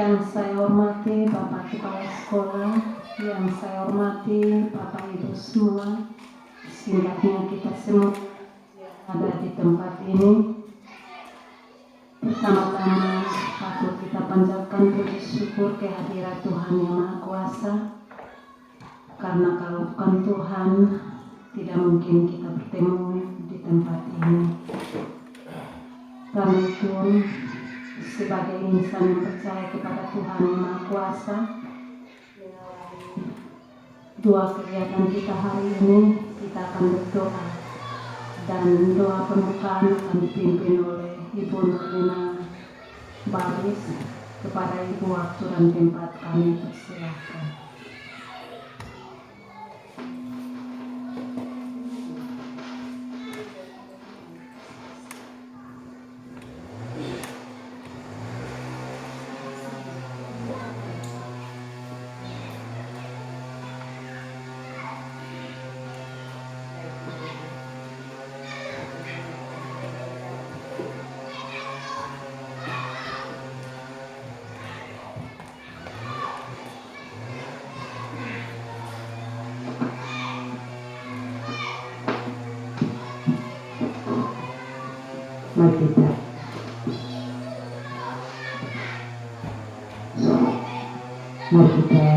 Yang saya hormati Bapak Kepala Sekolah, yang saya hormati Bapak Ibu semua, singkatnya kita semua yang ada di tempat ini. Pertama-tama patut kita panjatkan puji syukur kehadiran Tuhan Yang Maha Kuasa, karena kalau bukan Tuhan tidak mungkin kita bertemu di tempat ini. Karena itu sebagai insan yang percaya kepada Tuhan Yang Maha Kuasa, dua kegiatan kita hari ini kita akan berdoa, dan doa pembukaan akan dipimpin oleh Ibu Nurlina Baris. Kepada Ibu waktu dan tempat kami persilakan. Mari kita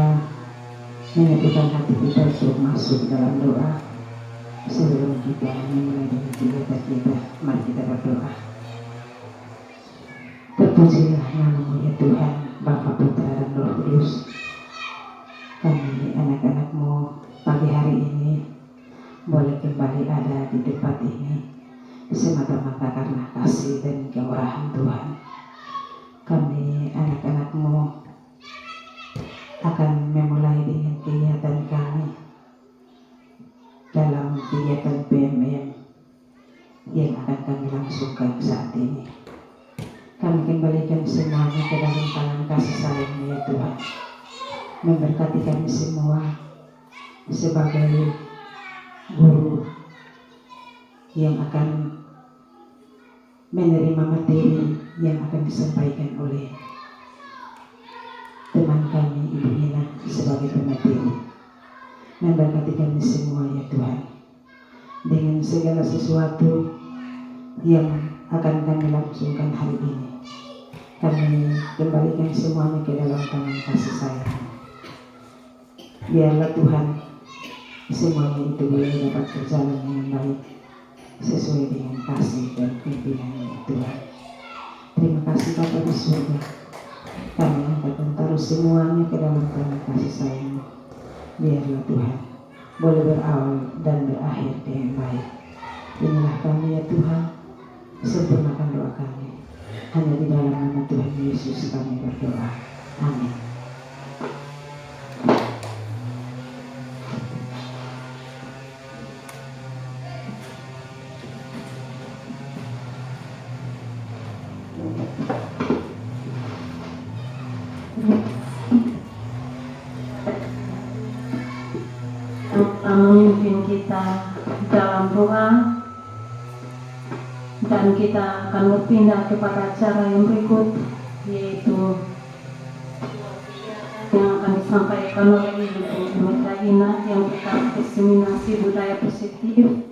menyatukan hati kita untuk masuk dalam doa. Sebelum kita memulai dengan kegiatan kita, mari kita berdoa. Terpujilah nama-Mu ya Tuhan, Bapa, Putra dan Roh Kudus. Kami anak-anak-Mu pagi hari ini boleh kembali ada di tempat ini semata-mata karena kasih dan kemurahan Tuhan. Kami anak-anak-Mu akan memulai dengan kegiatan kami dalam kegiatan PMM yang akan kami langsungkan saat ini. Kami kembalikan semuanya ke dalam tangan kasih sayang-Mu ya Tuhan. Memberkati kami semua sebagai guru yang akan menerima materi yang akan disampaikan oleh teman kami Ibu Nina sebagai pemateri. Memberkati kami semua ya Tuhan dengan segala sesuatu yang akan kami langsungkan hari ini. Kami kembalikan semuanya ke dalam tangan kasih sayang. Biarlah Tuhan semuanya itu boleh dapat berjalan dengan baik sesuai dengan kasih dan pimpinan Tuhan. Terima kasih Bapa di surga. Kami akan taruh semuanya ke dalam tangan kasih sayang. Biarlah Tuhan boleh berawal dan berakhir dengan baik. Inilah kami ya Tuhan, sempurnakan doa kami. Hanya di dalam nama Tuhan Yesus kami berdoa. Amin. Memimpin kita dalam doa, dan kita akan berpindah kepada acara yang berikut, yaitu yang akan disampaikan oleh Ibu Medahina yang berkata diseminasi budaya positif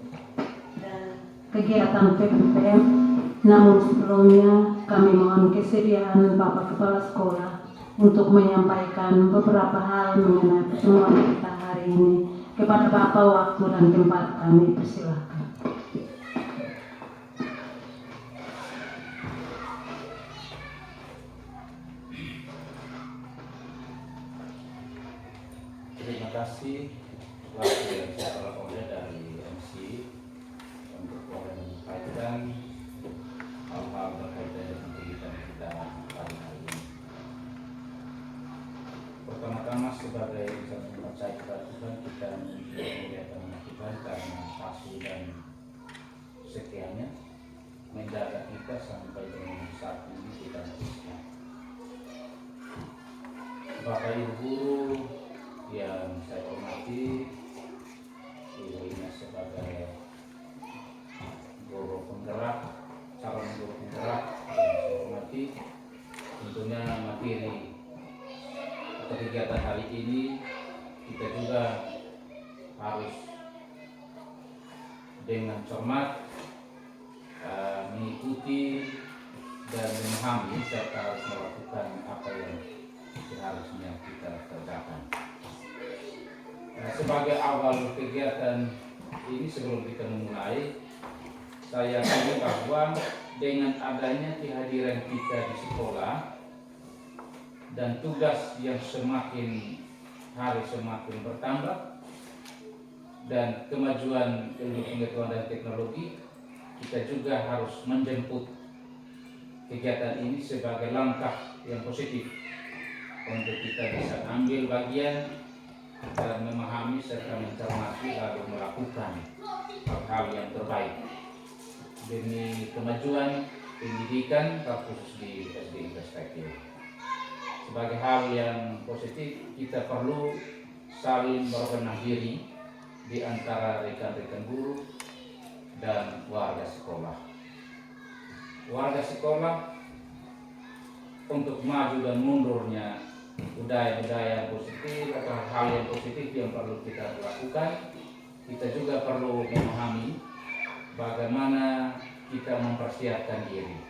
dan kegiatan PPPM. Namun sebelumnya kami mohon kesediaan Bapak Kepala Sekolah untuk menyampaikan beberapa hal mengenai pertemuan kita hari ini. Kepada Bapak waktu dan tempat kami persilakan. Terima kasih waktu yang saya peroleh dari MC untuk boleh menyampaikan hal-hal berkaitan dengan kegiatan kita pada hari ini. Pertama-tama sebagai insan percaya kepada Tuhan, kita memuliakan Tuhan karena kasih dan setianya menjaga kita sampai dengan saat ini kita bersama. Bapak Ibu guru yang saya hormati, Ibu Ina sebagai guru penggerak, calon guru penggerak yang saya hormati, tentunya materi atau kegiatan hari ini kita juga harus dengan cermat mengikuti dan memahami serta harus melakukan apa yang seharusnya kita kerjakan. Sebagai awal kegiatan ini, sebelum kita memulai, saya yakin bahwa dengan adanya kehadiran kita di sekolah dan tugas yang semakin hari semakin bertambah dan kemajuan ilmu pengetahuan dan teknologi, kita juga harus menjemput kegiatan ini sebagai langkah yang positif untuk kita bisa ambil bagian dan memahami serta mencermati lalu melakukan hal-hal yang terbaik demi kemajuan pendidikan khusus di SD Perspektif. Sebagai hal yang positif, kita perlu saling berbenah diri di antara rekan-rekan guru dan warga sekolah. Warga sekolah untuk maju dan mundurnya budaya-budaya positif atau hal yang positif yang perlu kita lakukan, kita juga perlu memahami bagaimana kita mempersiapkan diri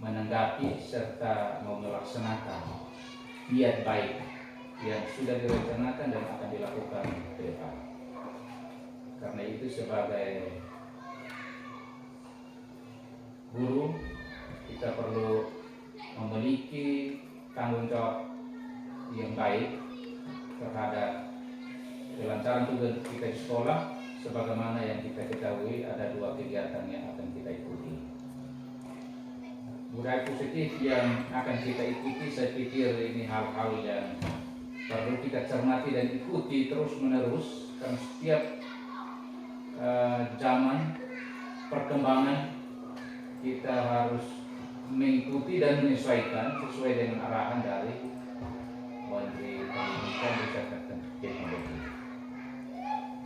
menanggapi serta melaksanakan niat baik yang sudah direncanakan dan akan dilakukan ke depan. Karena itu sebagai guru kita perlu memiliki tanggung jawab yang baik terhadap kelancaran tugas kita di sekolah, sebagaimana yang kita ketahui ada 2 kegiatan yang akan kita ikuti. Budaya positif yang akan kita ikuti, saya pikir ini hal-hal yang perlu kita cermati dan ikuti terus menerus, karena setiap zaman perkembangan kita harus mengikuti dan menyesuaikan sesuai dengan arahan dari Menteri Pendidikan dan Teknologi.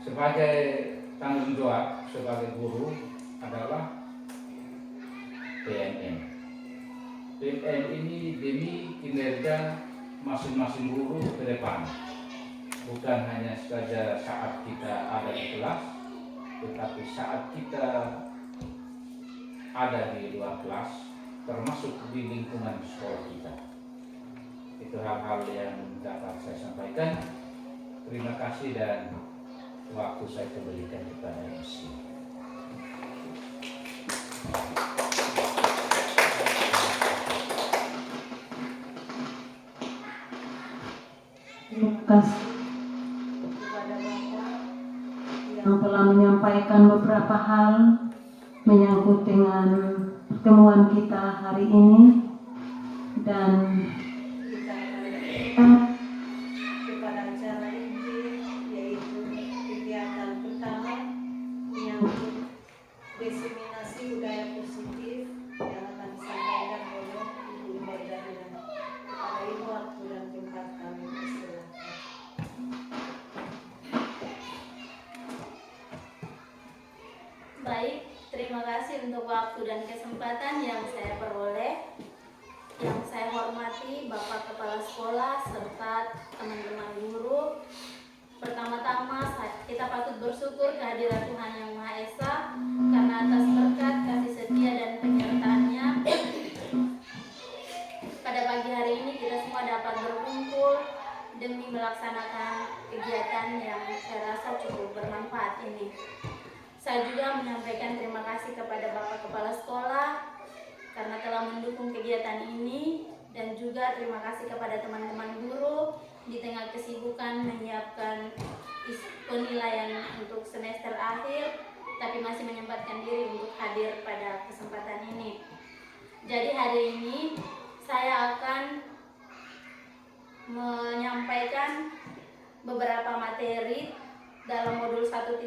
Sebagai tanggung jawab sebagai guru adalah PNN. PNN ini demi kinerja masing-masing guru ke depan, bukan hanya saja saat kita ada di kelas, tetapi saat kita ada di luar kelas, termasuk di lingkungan sekolah kita. Itu hal-hal yang dapat saya sampaikan. Terima kasih dan waktu saya kembalikan kepada MC. Terima kasih kepada Bapak yang telah menyampaikan beberapa hal menyangkut dengan pertemuan kita hari ini, dan kita akan kepada acara Injil, yaitu kegiatan pertama menyangkut diseminasi budaya positif yang akan disampaikan oleh Ibu Merdalina. Kepada Ibu, waktu dan tempat kami persilakan. Baik, terima kasih untuk waktu dan kesempatan yang saya peroleh. Yang saya hormati Bapak Kepala Sekolah serta teman-teman guru. Pertama-tama kita patut bersyukur kehadiran Tuhan Yang Maha Esa karena atas berkat, kasih setia dan penyertaannya. Pada pagi hari ini kita semua dapat berkumpul demi melaksanakan kegiatan yang saya rasa cukup bermanfaat ini. Saya juga menyampaikan terima kasih kepada Bapak Kepala Sekolah karena telah mendukung kegiatan ini, dan juga terima kasih kepada teman-teman guru di tengah kesibukan menyiapkan penilaian untuk semester akhir, tapi masih menyempatkan diri untuk hadir pada kesempatan ini. Jadi hari ini saya akan menyampaikan beberapa materi dalam modul 1.4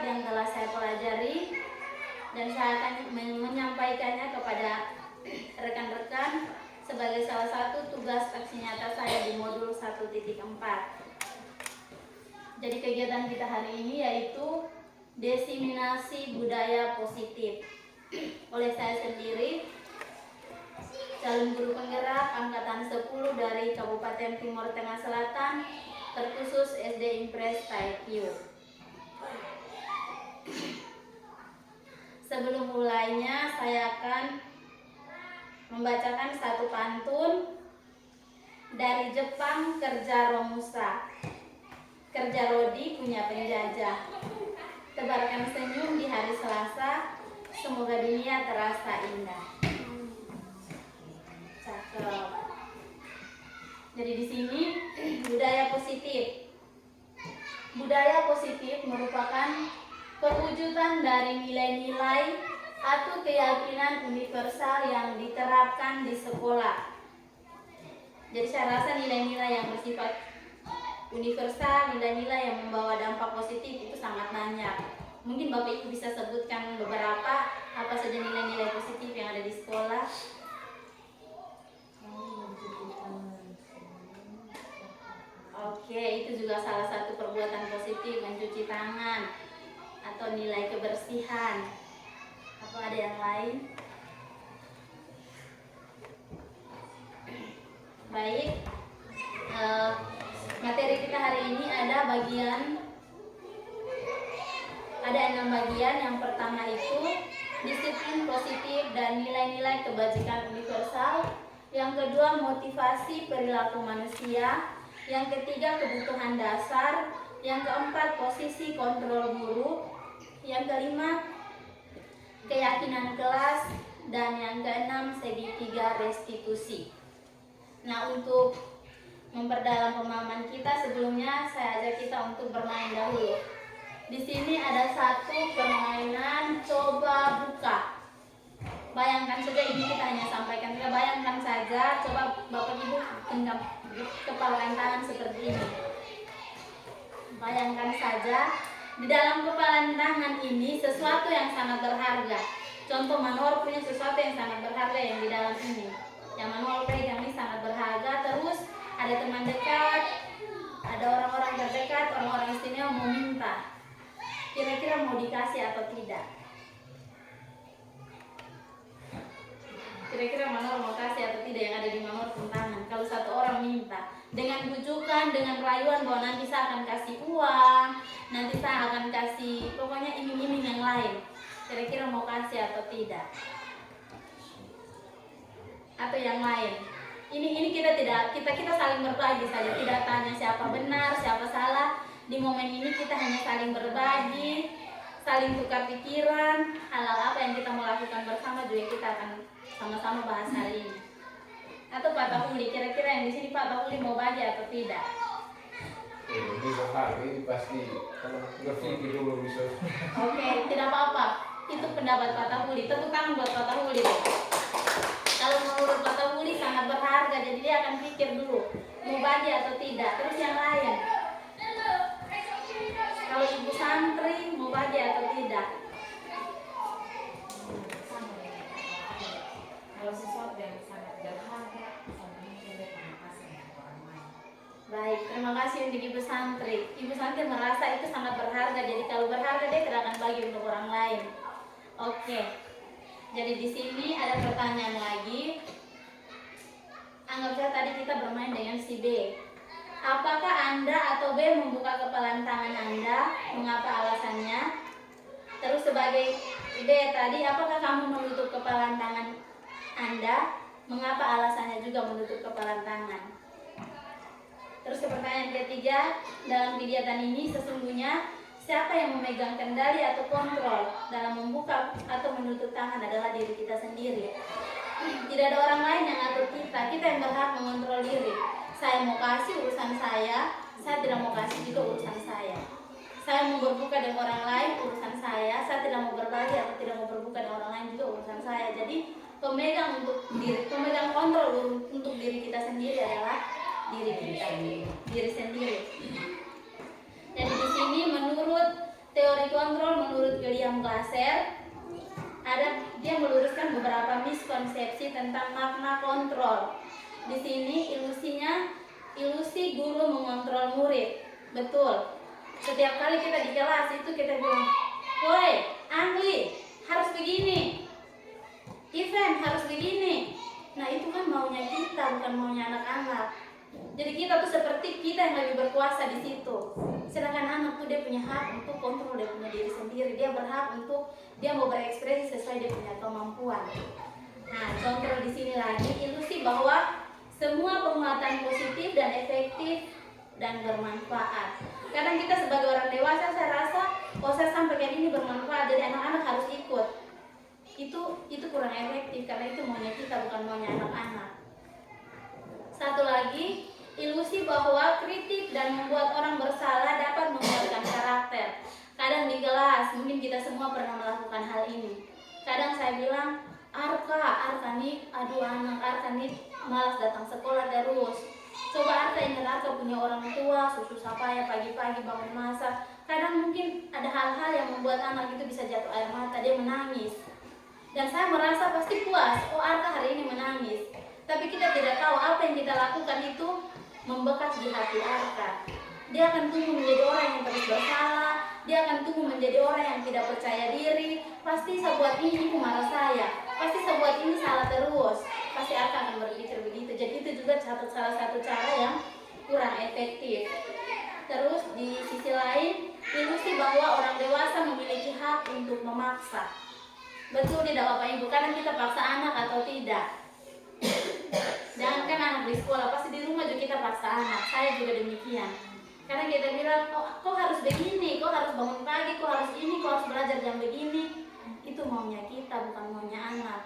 yang telah saya pelajari, dan saya akan menyampaikannya kepada rekan-rekan sebagai salah satu tugas aksi nyata saya di modul 1.4. Jadi kegiatan kita hari ini yaitu diseminasi budaya positif. Oleh saya sendiri, calon guru penggerak angkatan 10 dari Kabupaten Timur Tengah Selatan, terkhusus SD Impres Taekyu. Sebelum mulainya, saya akan membacakan satu pantun dari Jepang, Kerja Romusa. Kerja Rodi punya penjajah, tebarkan senyum di hari Selasa, semoga dunia terasa indah. Cakep. Jadi di sini budaya positif. Budaya positif merupakan perwujudan dari nilai-nilai atau keyakinan universal yang diterapkan di sekolah. Jadi saya rasa nilai-nilai yang bersifat universal, nilai-nilai yang membawa dampak positif itu sangat banyak. Mungkin Bapak Ibu bisa sebutkan beberapa apa saja nilai-nilai positif yang ada di sekolah. Oke, itu juga salah satu perbuatan positif, mencuci tangan atau nilai kebersihan. Apa ada yang lain? Baik, materi kita hari ini ada 6 bagian. Yang pertama itu disiplin positif dan nilai-nilai kebajikan universal. Yang kedua motivasi perilaku manusia. Yang ketiga kebutuhan dasar. Yang keempat posisi kontrol guru. Yang kelima keyakinan kelas. Dan yang keenam segitiga restitusi. Nah, untuk memperdalam pemahaman kita, sebelumnya saya ajak kita untuk bermain dahulu. Di sini ada satu permainan coba buka. Bayangkan saja, ini kita hanya sampaikan. Kita bayangkan saja, coba Bapak Ibu genggam kepala tangan seperti ini. Bayangkan saja, di dalam kepala tangan ini sesuatu yang sangat berharga. Contoh Manor punya sesuatu yang sangat berharga yang di dalam ini. Yang Manor pegang ini sangat berharga. Terus ada teman dekat, ada orang-orang terdekat, orang-orang istimewa mau minta. Kira-kira mau dikasih atau tidak? Kira-kira Manor mau kasih atau tidak yang ada di Manor tangan? Kalau satu orang minta dengan bujukan, dengan rayuan bahwa nanti saya akan kasih uang, nanti saya akan kasih, pokoknya iming-iming yang lain. Kira-kira mau kasih atau tidak? Atau yang lain? Ini kita saling berbagi saja, tidak tanya siapa benar, siapa salah. Di momen ini kita hanya saling berbagi, saling tukar pikiran, hal-hal apa yang kita mau lakukan bersama juga kita akan sama-sama bahas hari ini. Atau Pak Tahuli, kira-kira yang di sini Pak Tahuli mau bagi atau tidak? Ini berharga, ini pasti kalau berpikir dulu bisa. Oke, tidak apa-apa. Itu pendapat Pak Tahuli. Tepuk tangan buat Pak Tahuli deh. Kalau menurut Pak Tahuli sangat berharga, jadi dia akan pikir dulu mau bagi atau tidak. Terus yang lain, kalau ibu santri mau bagi atau tidak? Kalau sesuatu yang sangat berharga, saya terima kasih untuk orang lain. Baik, terima kasih untuk ibu santri. Ibu santri merasa itu sangat berharga, jadi kalau berharga dia tidak akan bagi untuk orang lain. Oke. Jadi di sini ada pertanyaan lagi. Anggap saja tadi kita bermain dengan si B. Apakah Anda atau B membuka kepalan tangan Anda? Mengapa alasannya? Terus sebagai B tadi, apakah kamu menutup kepalan tangan Anda? Mengapa alasannya juga menutup kepalan tangan? Terus ke pertanyaan ketiga, dalam kegiatan ini sesungguhnya siapa yang memegang kendali atau kontrol dalam membuka atau menutup tangan adalah diri kita sendiri. Tidak ada orang lain yang atur kita yang berhak mengontrol diri. Saya mau kasih urusan saya tidak mau kasih juga urusan saya. Saya mau berbuka dengan orang lain urusan saya tidak mau berbagi atau tidak mau berbuka dengan orang lain juga urusan saya. Jadi pemegang kontrol untuk diri kita sendiri adalah diri kita, diri sendiri. Jadi di sini menurut teori kontrol, menurut William Glasser, dia meluruskan beberapa miskonsepsi tentang makna kontrol. Di sini ilusi guru mengontrol murid. Betul. Setiap kali kita di kelas itu kita bilang, "Woi, Angli, harus begini. Event harus begini." Nah itu kan maunya kita, bukan maunya anak-anak. Jadi kita tuh seperti kita yang lebih berkuasa di situ. Sedangkan anak tuh dia punya hak untuk kontrol dia punya diri sendiri. Dia berhak untuk dia mau berekspresi sesuai dia punya kemampuan. Nah, contoh di sini lagi ilusi bahwa semua penguatan positif dan efektif dan bermanfaat. Kadang kita sebagai orang dewasa saya rasa, kalau saya sampaikan ini bermanfaat, jadi anak-anak harus ikut. Itu kurang efektif karena itu maunya kita bukan maunya anak-anak. Satu lagi, ilusi bahwa kritik dan membuat orang bersalah dapat menguatkan karakter. Kadang di kelas, mungkin kita semua pernah melakukan hal ini. Kadang saya bilang, Arka nih, aduh anak Arka nih malas datang sekolah terus. Coba Arka ingat Arka punya orang tua, susah payah pagi-pagi bangun masak. Kadang mungkin ada hal-hal yang membuat anak itu bisa jatuh air mata, dia menangis. Dan saya merasa pasti puas, oh Arka hari ini menangis. Tapi kita tidak tahu apa yang kita lakukan itu membekas di hati Arka. Dia akan tumbuh menjadi orang yang terus bersalah. Dia akan tumbuh menjadi orang yang tidak percaya diri. Pasti saya buat ini, marah saya. Pasti saya buat ini salah terus. Pasti Arka akan berpikir begitu. Jadi itu juga salah satu cara yang kurang efektif. Terus di sisi lain, ilusi bahwa orang dewasa memiliki hak untuk memaksa. Betul tidak Bapak Ibu? Kadang kita paksa anak atau tidak. Jangankan anak di sekolah, pasti di rumah juga kita paksa anak. Saya juga demikian. Karena kita bilang, kok harus begini, kok harus bangun pagi, kok harus ini, kok harus belajar jam begini. Itu maunya kita, bukan maunya anak.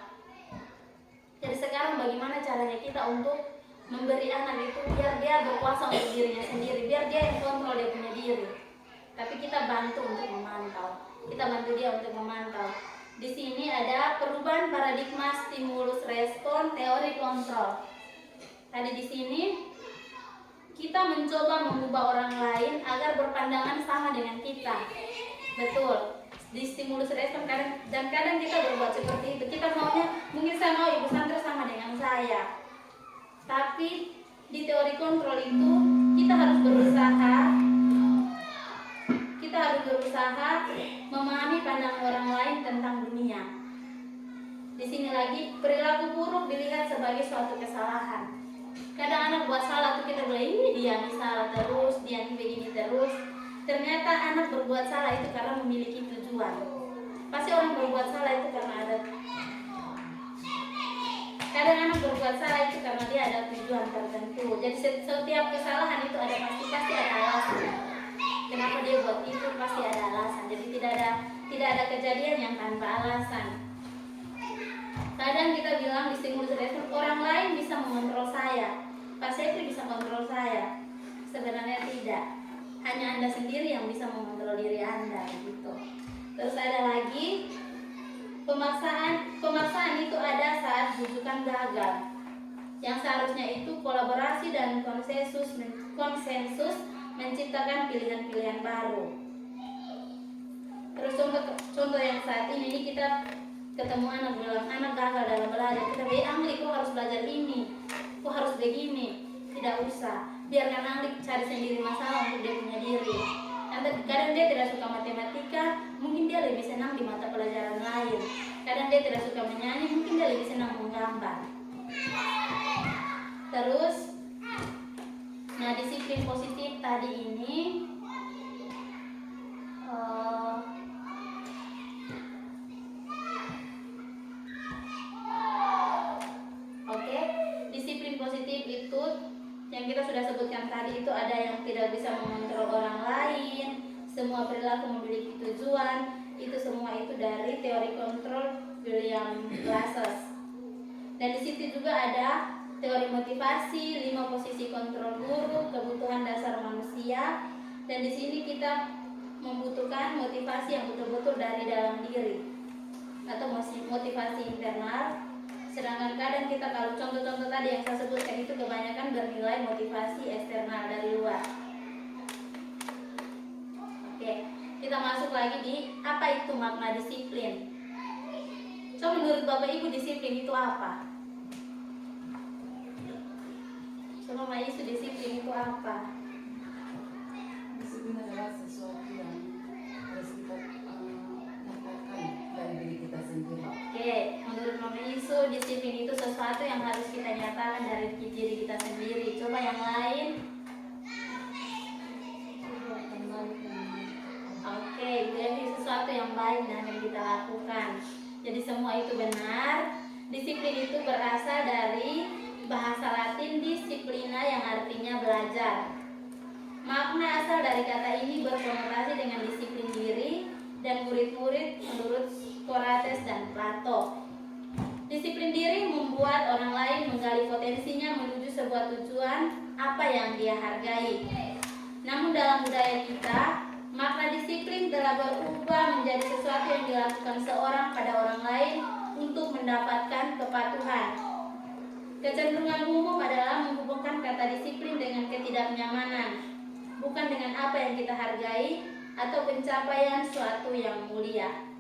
Jadi sekarang bagaimana caranya kita untuk memberi anak itu biar dia berkuasa untuk dirinya sendiri, biar dia yang kontrol dia punya diri. Tapi kita bantu untuk memantau. Kita bantu dia untuk memantau. Di sini ada perubahan paradigma stimulus respon teori kontrol. Tadi di sini kita mencoba mengubah orang lain agar berpandangan sama dengan kita. Betul. Di stimulus respon kadang kita berbuat seperti itu. Kita maunya, mungkin saya mau ibu santri sama dengan saya. Tapi di teori kontrol itu kita harus berusaha memahami pandangan orang lain tentang dunia. Di sini lagi, perilaku buruk dilihat sebagai suatu kesalahan. Kadang anak buat salah tuh kita bilang, ini dia nih salah terus, dia nih begini terus. Ternyata anak berbuat salah itu karena memiliki tujuan. Pasti orang berbuat salah itu karena ada. Kadang anak berbuat salah itu karena dia ada tujuan tertentu. Jadi setiap kesalahan itu ada pasti ada alasan. Kenapa dia buat itu pasti ada alasan. Jadi tidak ada kejadian yang tanpa alasan. Kadang kita bilang di stimulus respon orang lain bisa mengontrol saya. Pak Sepri bisa mengontrol saya. Sebenarnya tidak. Hanya Anda sendiri yang bisa mengontrol diri Anda gitu. Terus ada lagi pemaksaan itu ada saat bujukan gagal. Yang seharusnya itu kolaborasi dan konsensus menciptakan pilihan-pilihan baru. Terus contoh yang saat ini kita ketemu anak bilang anak gagal dalam belajar, kita bilang Angli kok harus belajar ini, kok harus begini. Tidak usah, biarkan Angli cari sendiri masalah untuk dia punya diri. Kadang dia tidak suka matematika, mungkin dia lebih senang di mata pelajaran lain. Kadang dia tidak suka menyanyi, mungkin dia lebih senang menggambar. Terus nah, disiplin positif tadi ini disiplin positif itu yang kita sudah sebutkan tadi itu ada yang tidak bisa mengontrol orang lain, semua perilaku memiliki tujuan, itu semua itu dari teori kontrol William Glasses. Dan di situ juga ada teori motivasi, 5 posisi kontrol guru, kebutuhan dasar manusia. Dan di sini kita membutuhkan motivasi yang betul-betul dari dalam diri atau motivasi internal. Sedangkan kadang kita kalau contoh-contoh tadi yang saya sebutkan itu kebanyakan bernilai motivasi eksternal dari luar. Oke, kita masuk lagi di apa itu makna disiplin. Coba menurut Bapak Ibu disiplin itu apa? Coba Mbak Isu, disiplin itu apa? Disiplin adalah sesuatu yang harus kita dapatkan dari diri kita sendiri. Oke, menurut Mama Isu isu disiplin itu sesuatu yang harus kita nyatakan dari diri kita sendiri. Coba yang lain. Oke, jadi sesuatu yang baik dan yang kita lakukan. Jadi semua itu benar. Disiplin itu berasal dari bahasa Latin disciplina yang artinya belajar. Makna asal dari kata ini berkonotasi dengan disiplin diri dan murid-murid menurut Socrates dan Plato. Disiplin diri membuat orang lain menggali potensinya menuju sebuah tujuan apa yang dia hargai. Namun dalam budaya kita, makna disiplin telah berubah menjadi sesuatu yang dilakukan seorang pada orang lain untuk mendapatkan kepatuhan. Kecenderungan umum adalah menghubungkan kata disiplin dengan ketidaknyamanan, bukan dengan apa yang kita hargai atau pencapaian suatu yang mulia.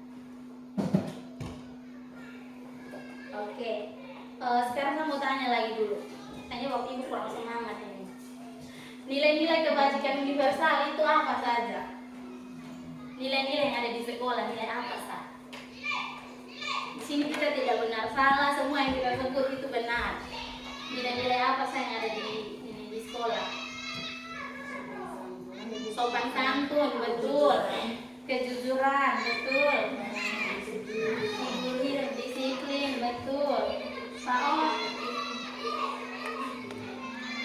Oke, sekarang saya mau tanya lagi dulu. Tanya waktu ibu kurang semangat ini. Nilai-nilai kebajikan universal itu apa saja? Nilai-nilai yang ada di sekolah, nilai apa saja? Di sini kita tidak benar salah, semua yang kita sebut itu benar. Nilai-nilai apa saja yang ada di sekolah? Sopan santun, betul. Kejujuran, betul. Disiplin, betul. Pak,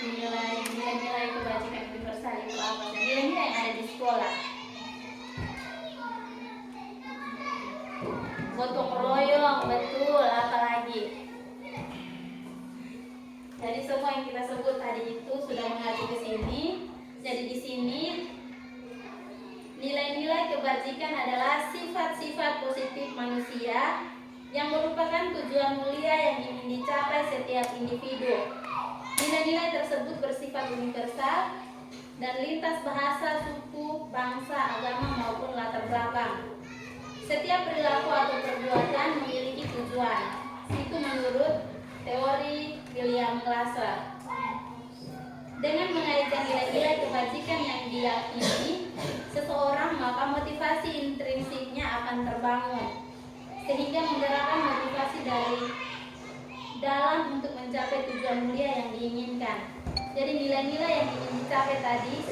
nilai-nilai kebajikan universal itu apa? Nilai-nilai yang ada di sekolah. Gotong royong, betul. Apalagi? Jadi semua yang kita sebut tadi itu sudah mengacu ke sini. Jadi di sini nilai-nilai kebajikan adalah sifat-sifat positif manusia yang merupakan tujuan mulia yang ingin dicapai setiap individu. Nilai-nilai tersebut bersifat universal dan lintas bahasa, suku, bangsa, agama maupun latar belakang. Setiap perilaku atau perbuatan memiliki tujuan. Itu menurut teori William Glasser. Dengan mengaitkan nilai-nilai kebajikan yang diyakini seseorang, maka motivasi intrinsiknya akan terbangun, sehingga menggerakkan motivasi dari dalam untuk mencapai tujuan mulia yang diinginkan. Jadi nilai-nilai yang ingin dicapai tadi,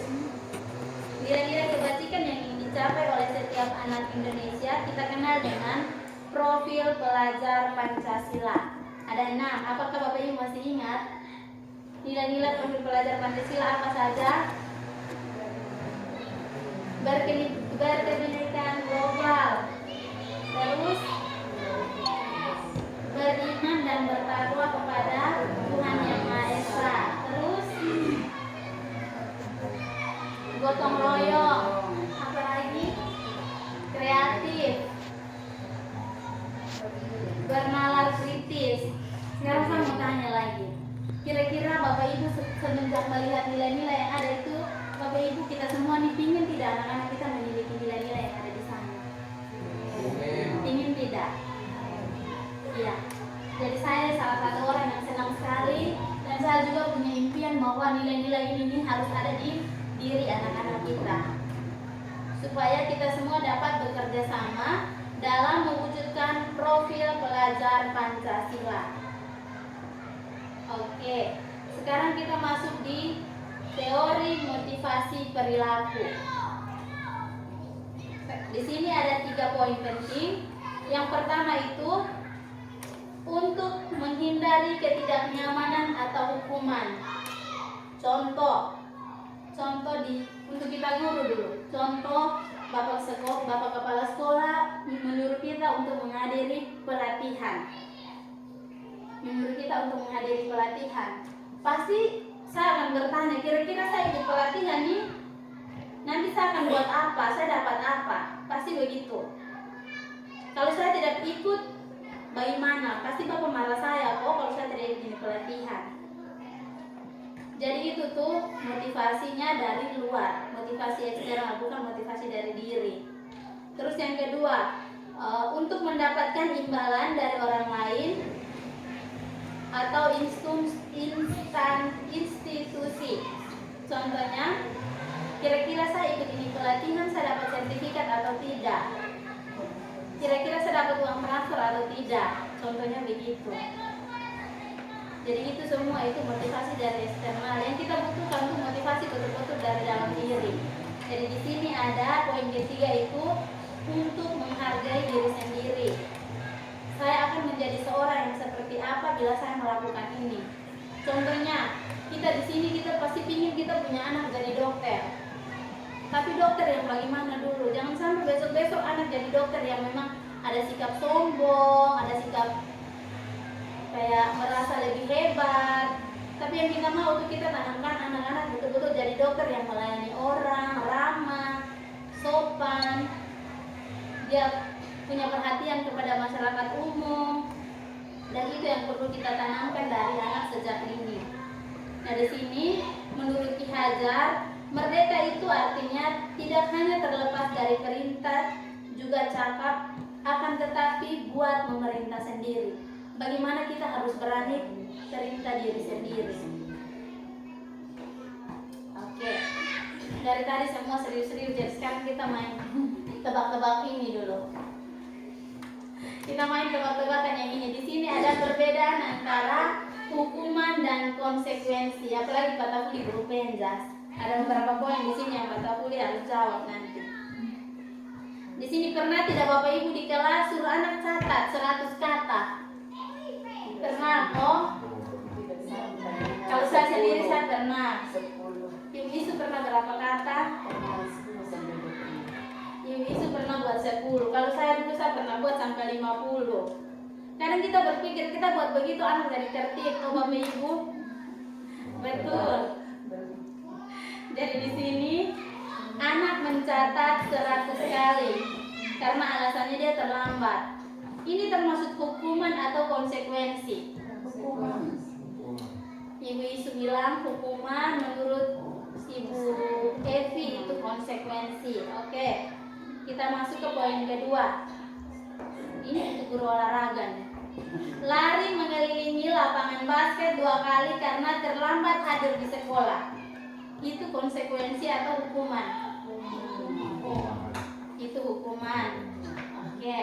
nilai-nilai kebajikan yang ingin dicapai oleh setiap anak Indonesia, kita kenal dengan profil pelajar Pancasila. Ada 6. Apakah Bapak Ibu masih ingat? Nilai-nilai profil pelajar Pancasila apa saja? Berkebinekaan global, terus beriman dan bertakwa kepada Tuhan Yang Maha Esa, terus gotong royong, apa lagi? Kreatif, bernalar kritis. Sekarang saya mau tanya lagi. Kira-kira Bapak Ibu semenjak melihat nilai-nilai yang ada itu, Bapak Ibu kita semua nih pingin tidak anak-anak kita memiliki nilai-nilai yang ada di sana? Ingin tidak? Iya. Jadi saya salah satu orang yang senang sekali, dan saya juga punya impian bahwa nilai-nilai ini harus ada di diri anak-anak kita, supaya kita semua dapat bekerja sama dalam mewujudkan profil pelajar Pancasila. Oke, sekarang kita masuk di teori motivasi perilaku. Di sini ada 3 poin penting. Yang pertama itu untuk menghindari ketidaknyamanan atau hukuman. Contoh untuk kita guru dulu. Contoh Bapak kepala sekolah menyuruh kita untuk menghadiri pelatihan. Pasti saya akan bertanya, kira-kira saya ikut pelatihan nih, nanti saya akan buat apa, saya dapat apa? Pasti begitu. Kalau saya tidak ikut, bagaimana? Pasti Bapak marah saya kok kalau saya tidak ikut pelatihan. Jadi itu tuh motivasinya dari luar, motivasi eksternal, bukan motivasi dari diri. Terus yang kedua, untuk mendapatkan imbalan dari orang lain atau institusi. Contohnya, kira-kira saya ikut ini pelatihan, saya dapat sertifikat atau tidak? Kira-kira saya dapat uang transfer atau tidak? Contohnya begitu. Jadi itu semua itu motivasi dari eksternal. Yang kita butuhkan itu motivasi betul-betul dari dalam diri. Jadi di sini ada poin ketiga itu untuk menghargai diri sendiri. Saya akan menjadi seorang yang seperti apa bila saya melakukan ini. Contohnya, kita di sini kita pasti ingin kita punya anak jadi dokter. Tapi dokter yang bagaimana dulu? Jangan sampai besok-besok anak jadi dokter yang memang ada sikap sombong, ada sikap kayak merasa lebih hebat. Tapi yang kita mau itu kita tanamkan anak-anak betul-betul jadi dokter yang melayani orang, ramah, sopan. Dia punya perhatian kepada masyarakat umum. Dan itu yang perlu kita tanamkan dari anak sejak dini. Nah di sini menurut Ki Hajar, merdeka itu artinya tidak hanya terlepas dari perintah, juga cakap, akan tetapi buat memerintah sendiri. Bagaimana kita harus berani perintah diri sendiri. Oke. Dari tadi semua serius-serius, jadi sekarang kita main tebak-tebak ini dulu. Kita main tebak-tebakan yang ini. Di sini ada perbedaan antara hukuman dan konsekuensi. Apalagi Pak Tafuli berupa penjas. Ada beberapa poin di sini yang Pak Tafuli harus jawab nanti. Di sini pernah tidak Bapak Ibu di kelas suruh anak catat 100 kata? Pernah kok? Kalau saya sendiri saya pernah. Ibu Isu pernah berapa kata? Ibu Isu pernah buat 10. Kalau saya dulu saya pernah buat sampai 50. Kadang kita berpikir kita buat begitu anak jadi tertib, oh Bapak Ibu. Betul. Jadi di sini anak mencatat 100 kali karena alasannya dia terlambat. Ini termasuk hukuman atau konsekuensi? Hukuman. Ibu Isu bilang hukuman, menurut Ibu Evi itu konsekuensi. Oke. Kita masuk ke poin kedua. Ini untuk guru olahraga nih. Lari mengelilingi lapangan basket 2 kali karena terlambat hadir di sekolah. Itu konsekuensi atau hukuman? Itu hukuman. Oke.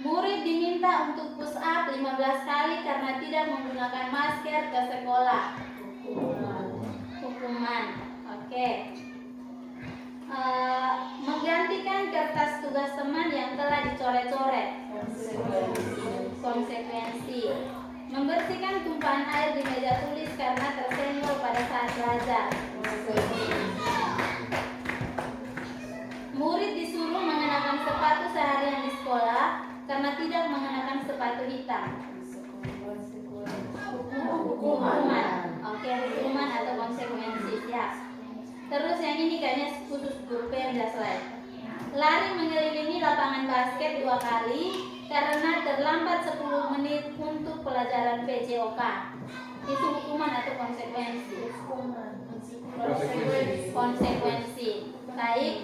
Murid diminta untuk push up 15 kali karena tidak menggunakan masker ke sekolah. Hukuman. Oke. Menggantikan kertas tugas teman yang telah dicoret-coret. Konsekuensi. Membersihkan tumpahan air di meja tulis karena tersenggol pada saat belajar. Murid disuruh mengenakan sepatu seharian di sekolah karena tidak mengenakan sepatu hitam. Hukuman. Oke, hukuman atau konsekuensi. Ya. Terus yang ini kayaknya khusus guru penjas lah. Lari mengelilingi lapangan basket 2 kali karena terlambat 10 menit untuk pelajaran PJOK. Itu hukuman atau konsekuensi? Konsekuensi. Baik.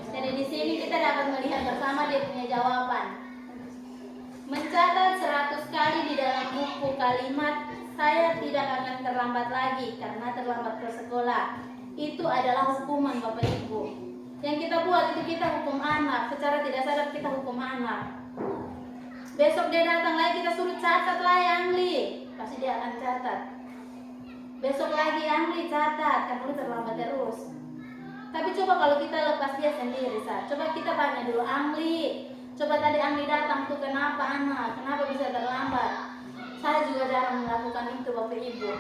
Jadi di sini kita dapat melihat bersama dia punya jawaban. Mencatat 100 kali di dalam buku kalimat saya tidak akan terlambat lagi karena terlambat ke sekolah. Itu adalah hukuman Bapak Ibu. Yang kita buat itu kita hukum anak. Secara tidak sadar kita hukum anak. Besok dia datang lagi kita suruh catat lah ya Angli. Pasti dia akan catat. Besok lagi Angli catat. Kan lu terlambat terus. Tapi coba kalau kita lepas dia sendiri Sa. Coba kita tanya dulu Angli. Coba tadi Angli datang tuh kenapa anak? Kenapa bisa terlambat? Saya juga jarang melakukan itu Bapak Ibu.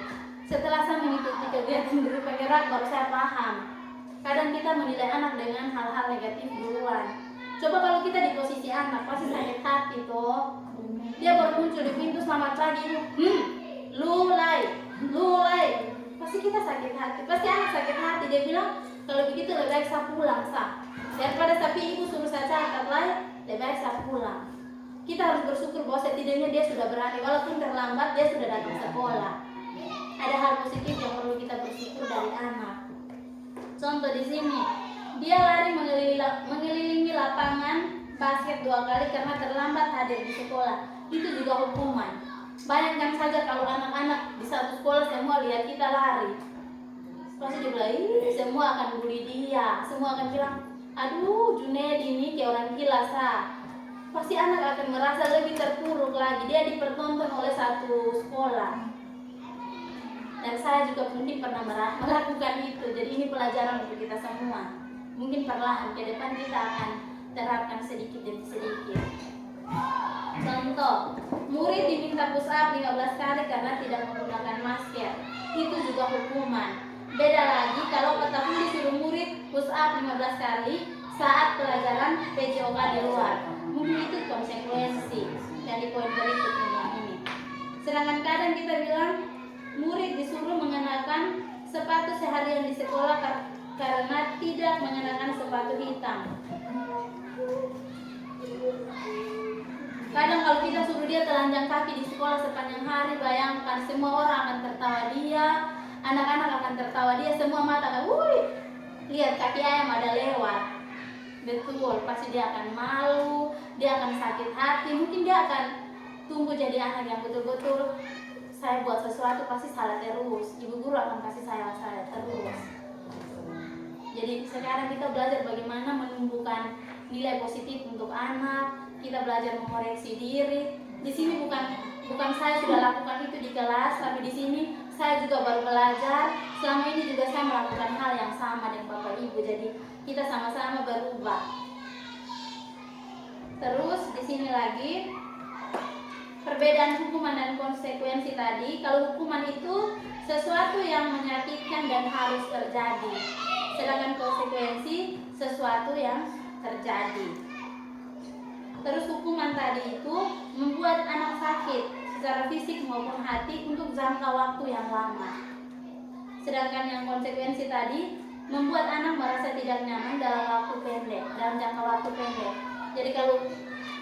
Setelah saya mengikuti kegiatan guru penggerak baru saya paham. Kadang kita menilai anak dengan hal-hal negatif duluan. Coba kalau kita di posisi anak pasti sakit hati toh. Dia baru muncul di pintu selamat pagi. Lulai. Pasti kita sakit hati. Pasti anak sakit hati. Dia bilang kalau begitu lebih baik saya pulang Sa. Daripada tapi ibu suruh saya catat lah, lebih baik saya pulang. Kita harus bersyukur bahwa setidaknya dia sudah berani. Walaupun terlambat dia sudah datang sekolah. Ada hal positif yang perlu kita bersyukur dari anak. Contoh di sini, dia lari mengelilingi lapangan basket 2 kali karena terlambat hadir di sekolah. Itu juga hukuman. Bayangkan saja kalau anak-anak di satu sekolah semua lihat kita lari. Pasti dia bilang, semua akan bully dia. Semua akan bilang, aduh Junaid ini kayak orang gila Sa. pasti anak akan merasa lebih terpuruk lagi. Dia dipertonton oleh satu sekolah. Dan saya juga mungkin pernah melakukan itu. Jadi ini pelajaran untuk kita semua. Mungkin perlahan ke depan kita akan terapkan sedikit demi sedikit. Contoh, murid diminta push up 15 kali karena tidak menggunakan masker. Itu juga hukuman. Beda lagi kalau Pak disuruh murid push up 15 kali saat pelajaran PJOK di luar. Mungkin itu konsekuensi dari poin berikutnya ini. Sedangkan kadang kita bilang murid disuruh mengenakan sepatu seharian di sekolah karena tidak mengenakan sepatu hitam. Kadang kalau kita suruh dia telanjang kaki di sekolah sepanjang hari, bayangkan semua orang akan tertawa dia, anak-anak akan tertawa dia, semua mata akan, wuih, lihat kaki ayam ada lewat. Betul, pasti dia akan malu, dia akan sakit hati, mungkin dia akan tumbuh jadi anak yang betul-betul saya buat sesuatu pasti salah terus, ibu guru akan kasih saya terus. Jadi sekarang kita belajar bagaimana menumbuhkan nilai positif untuk anak, kita belajar mengoreksi diri. Di sini bukan saya sudah lakukan itu di kelas, tapi di sini saya juga baru belajar. Selama ini juga saya melakukan hal yang sama dengan Bapak Ibu, jadi kita sama-sama berubah. Terus di sini lagi perbedaan hukuman dan konsekuensi tadi. Kalau hukuman itu sesuatu yang menyakitkan dan harus terjadi, sedangkan konsekuensi sesuatu yang terjadi. Terus hukuman tadi itu membuat anak sakit secara fisik maupun hati untuk jangka waktu yang lama. Sedangkan yang konsekuensi tadi membuat anak merasa tidak nyaman dalam jangka waktu pendek. Jadi kalau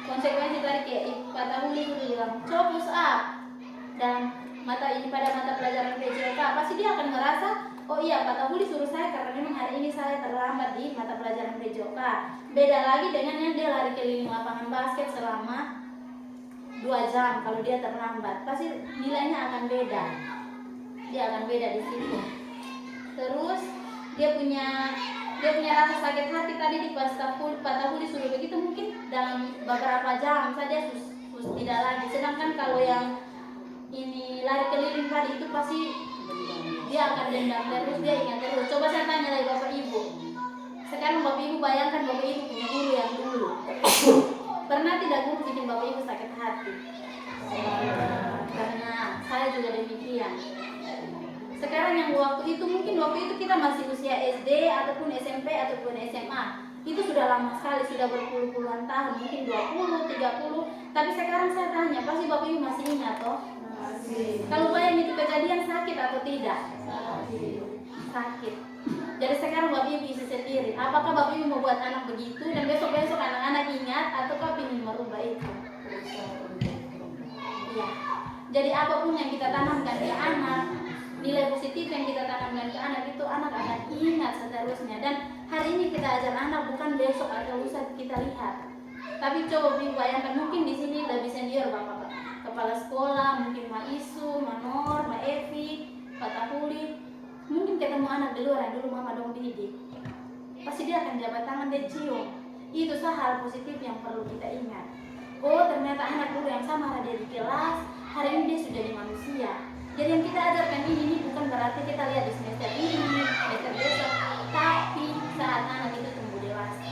konsekuensi tadi kayak Pak Tahuli bilang coba push up dan pada mata pelajaran PJK, pasti dia akan merasa oh iya Pak Tahuli suruh saya karena memang hari ini saya terlambat di mata pelajaran PJK. Beda lagi dengan yang dia lari keliling lapangan basket selama 2 jam. Kalau dia terlambat pasti nilainya akan beda, dia akan beda di situ. Terus dia punya rasa sakit hati tadi di Pak Tahuli suruh begitu, mungkin dalam beberapa jam saja tidak lagi. Sedangkan kalau yang ini lari keliling tadi itu pasti dia akan dendam terus, dia ingat terus. Coba saya tanya lagi Bapak Ibu, sekarang Bapak Ibu bayangkan Bapak Ibu punya guru yang dulu, pernah tidak guru bikin Bapak Ibu sakit hati? Karena saya juga demikian. Sekarang yang waktu itu mungkin waktu itu kita masih usia SD ataupun SMP ataupun SMA, itu sudah lama sekali, sudah berpuluh-puluhan tahun, mungkin 20, 30. Tapi sekarang saya tanya, pasti Bapak Ibu masih ingat toh? Kalau bayang itu kejadian sakit atau tidak? Sakit. Jadi sekarang Bapak Ibu isi sendiri, apakah Bapak Ibu mau buat anak begitu dan besok-besok anak-anak ingat ataukah ingin merubah itu? Ya. Jadi apapun yang kita tanamkan di anak, nilai positif yang kita tanamkan ke anak itu anak akan ingat seterusnya. Dan hari ini kita ajar anak, bukan besok atau lusa kita lihat. Tapi coba bayangkan, mungkin di sini lebih senior Bapak kepala sekolah, mungkin Ma Isu, Ma Nor, Ma Evi, Pak Tahuli, mungkin ketemu anak di luar yang dulu mama dong didik, pasti dia akan jabat tangan, dia cium. Itu hal positif yang perlu kita ingat. Oh ternyata anak dulu yang sama ada di kelas, hari ini dia sudah jadi manusia. Jadi yang kita ajarkan ini bukan berarti kita lihat di semester ini, semester besok, tapi saat anak itu tumbuh dewasa.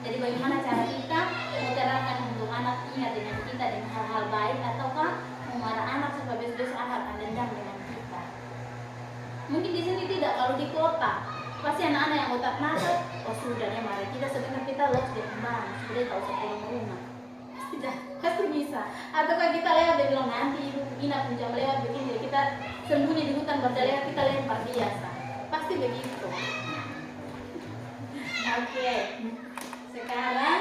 Jadi bagaimana cara kita menerapkan untuk anak ingat dengan kita dengan hal-hal baik, ataukah memarah anak supaya besok-besok anak akan dendam dengan kita. Mungkin di sini tidak, kalau di kota pasti anak-anak yang otak nakal, oh sudah dia marah kita, sebenarnya kita los dia kembang, sudah tahu sekolah rumah. Tidak, pasti bisa. Ataukah kita lewat dia bilang nanti ibu inap jam lewat begini, kita sembunyi di hutan berdalih, kita lempar biasa. Pasti begitu. Oke. Sekarang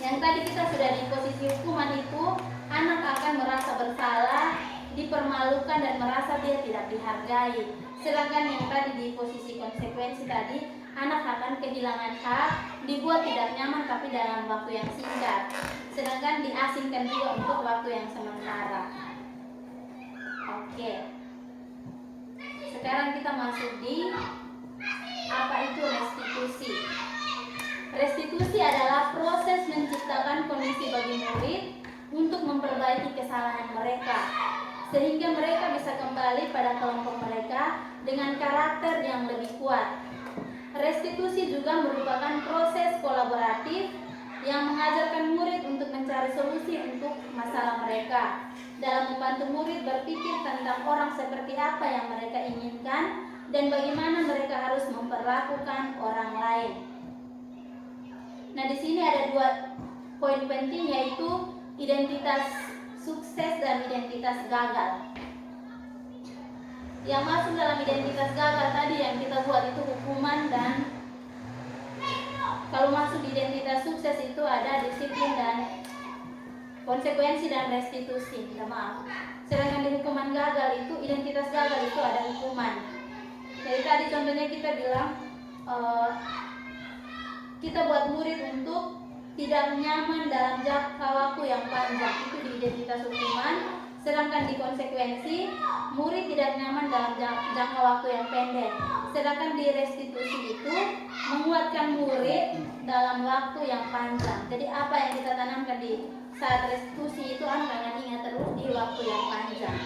yang tadi kita sudah di posisi hukuman itu, anak akan merasa bersalah, dipermalukan dan merasa dia tidak dihargai. Sedangkan yang tadi di posisi konsekuensi tadi, anak akan kehilangan hak, dibuat tidak nyaman tapi dalam waktu yang singkat. Sedangkan diasingkan juga untuk waktu yang sementara. Oke. Sekarang kita masuk di apa itu restitusi. Restitusi adalah proses menciptakan kondisi bagi murid untuk memperbaiki kesalahan mereka, sehingga mereka bisa kembali pada kelompok mereka dengan karakter yang lebih kuat. Restitusi juga merupakan proses kolaboratif yang mengajarkan murid untuk mencari solusi untuk masalah mereka, dalam membantu murid berpikir tentang orang seperti apa yang mereka inginkan dan bagaimana mereka harus memperlakukan orang lain. Nah, di sini ada 2 poin penting, yaitu identitas sukses dan identitas gagal. Yang masuk dalam identitas gagal tadi yang kita buat itu hukuman, dan kalau masuk di identitas sukses itu ada disiplin dan konsekuensi dan restitusi. Minta maaf. Sedangkan di hukuman gagal itu, identitas gagal itu ada hukuman. Jadi tadi contohnya kita bilang kita buat murid untuk tidak nyaman dalam jangka waktu yang panjang, itu di identitas hukuman. Sedangkan di konsekuensi, murid tidak nyaman dalam jangka waktu yang pendek. Sedangkan di restitusi itu menguatkan murid dalam waktu yang panjang. Jadi apa yang kita tanamkan di saat restitusi itu anak akan ingat terus di waktu yang panjang.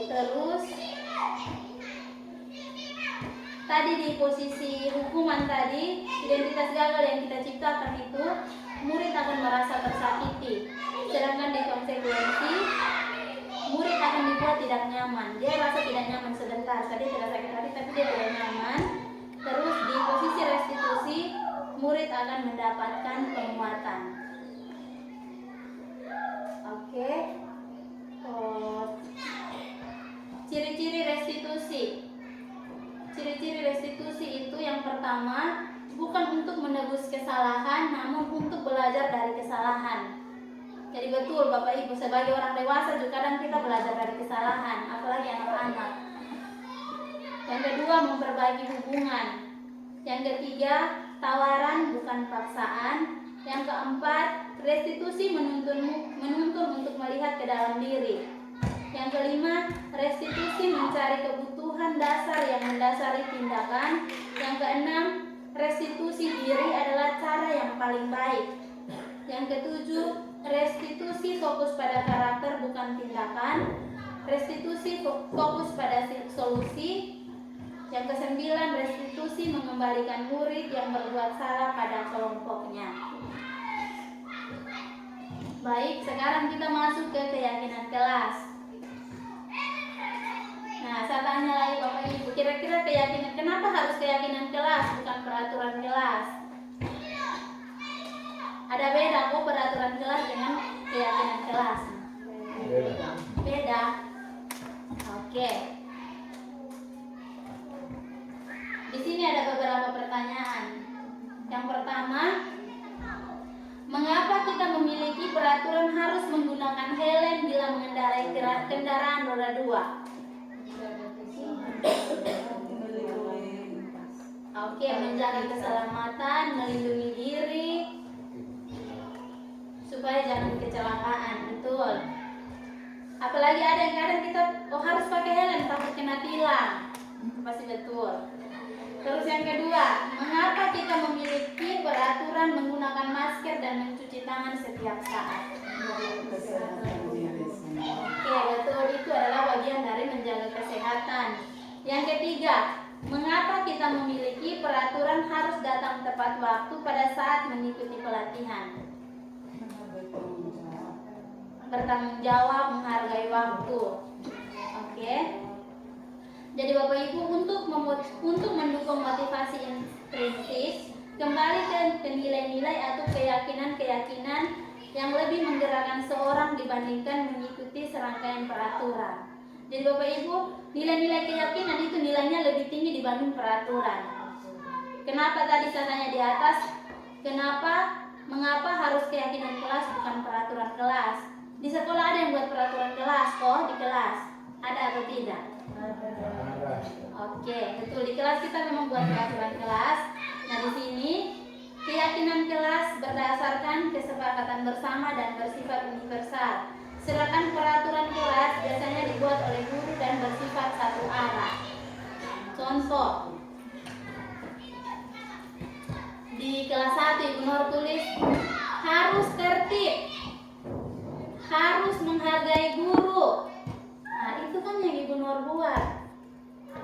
Terus tadi di posisi hukuman tadi, identitas gagal yang kita ciptakan itu, murid akan merasa tersakiti. Sedangkan di konsekuensi, murid akan dibuat tidak nyaman. Dia rasa tidak nyaman sebentar, tadi tidak sakit hati tapi dia tidak nyaman. Terus di posisi restitusi, murid akan mendapatkan penguatan. Oke. Ciri-ciri restitusi. Ciri-ciri restitusi itu yang pertama, bukan untuk menebus kesalahan, namun untuk belajar dari kesalahan. Jadi betul Bapak Ibu, sebagai orang dewasa juga kadang kita belajar dari kesalahan, apalagi anak-anak. Yang kedua, memperbaiki hubungan. Yang ketiga, tawaran bukan paksaan. Yang keempat, restitusi menuntun untuk melihat ke dalam diri. Yang kelima, restitusi mencari kebutuhan dasar yang mendasari tindakan. Yang keenam, restitusi diri adalah cara yang paling baik. Yang ketujuh, restitusi fokus pada karakter bukan tindakan. Restitusi fokus pada solusi. Yang kesembilan, restitusi mengembalikan murid yang berbuat salah pada kelompoknya. Baik, sekarang kita masuk ke keyakinan kelas. Nah, saya tanya lagi Bapak Ibu, kira-kira keyakinan, kenapa harus keyakinan kelas bukan peraturan kelas? Ada beda kok peraturan kelas dengan keyakinan kelas? Beda. Oke. Di sini ada beberapa pertanyaan. Yang pertama, mengapa kita memiliki peraturan harus menggunakan helm bila mengendarai kendaraan roda 2? Oke, menjaga keselamatan, melindungi diri, supaya jangan kecelakaan, betul. Apalagi ada yang kadang kita harus pakai helm takut kena tilang, pasti betul. Terus yang kedua, mengapa kita memiliki peraturan menggunakan masker dan mencuci tangan setiap saat? Oke, betul, itu adalah bagian dari menjaga kesehatan. Yang ketiga, mengapa kita memiliki peraturan harus datang tepat waktu pada saat mengikuti pelatihan? Bertanggung jawab, menghargai waktu. Oke. Jadi Bapak Ibu, untuk mendukung motivasi intrinsik, kembali ke nilai-nilai atau keyakinan-keyakinan yang lebih menggerakkan seorang dibandingkan mengikuti serangkaian peraturan. Jadi Bapak Ibu, nilai-nilai keyakinan itu nilainya lebih tinggi dibanding peraturan. Kenapa tadi saya tanya di atas? Mengapa harus keyakinan kelas bukan peraturan kelas? Di sekolah ada yang buat peraturan kelas kok, di kelas. Ada atau tidak? Oke, betul, di kelas kita memang buat peraturan kelas. Nah, di sini keyakinan kelas berdasarkan kesepakatan bersama dan bersifat universal. Sedangkan peraturan kelas biasanya dibuat oleh guru dan bersifat satu arah. Contoh,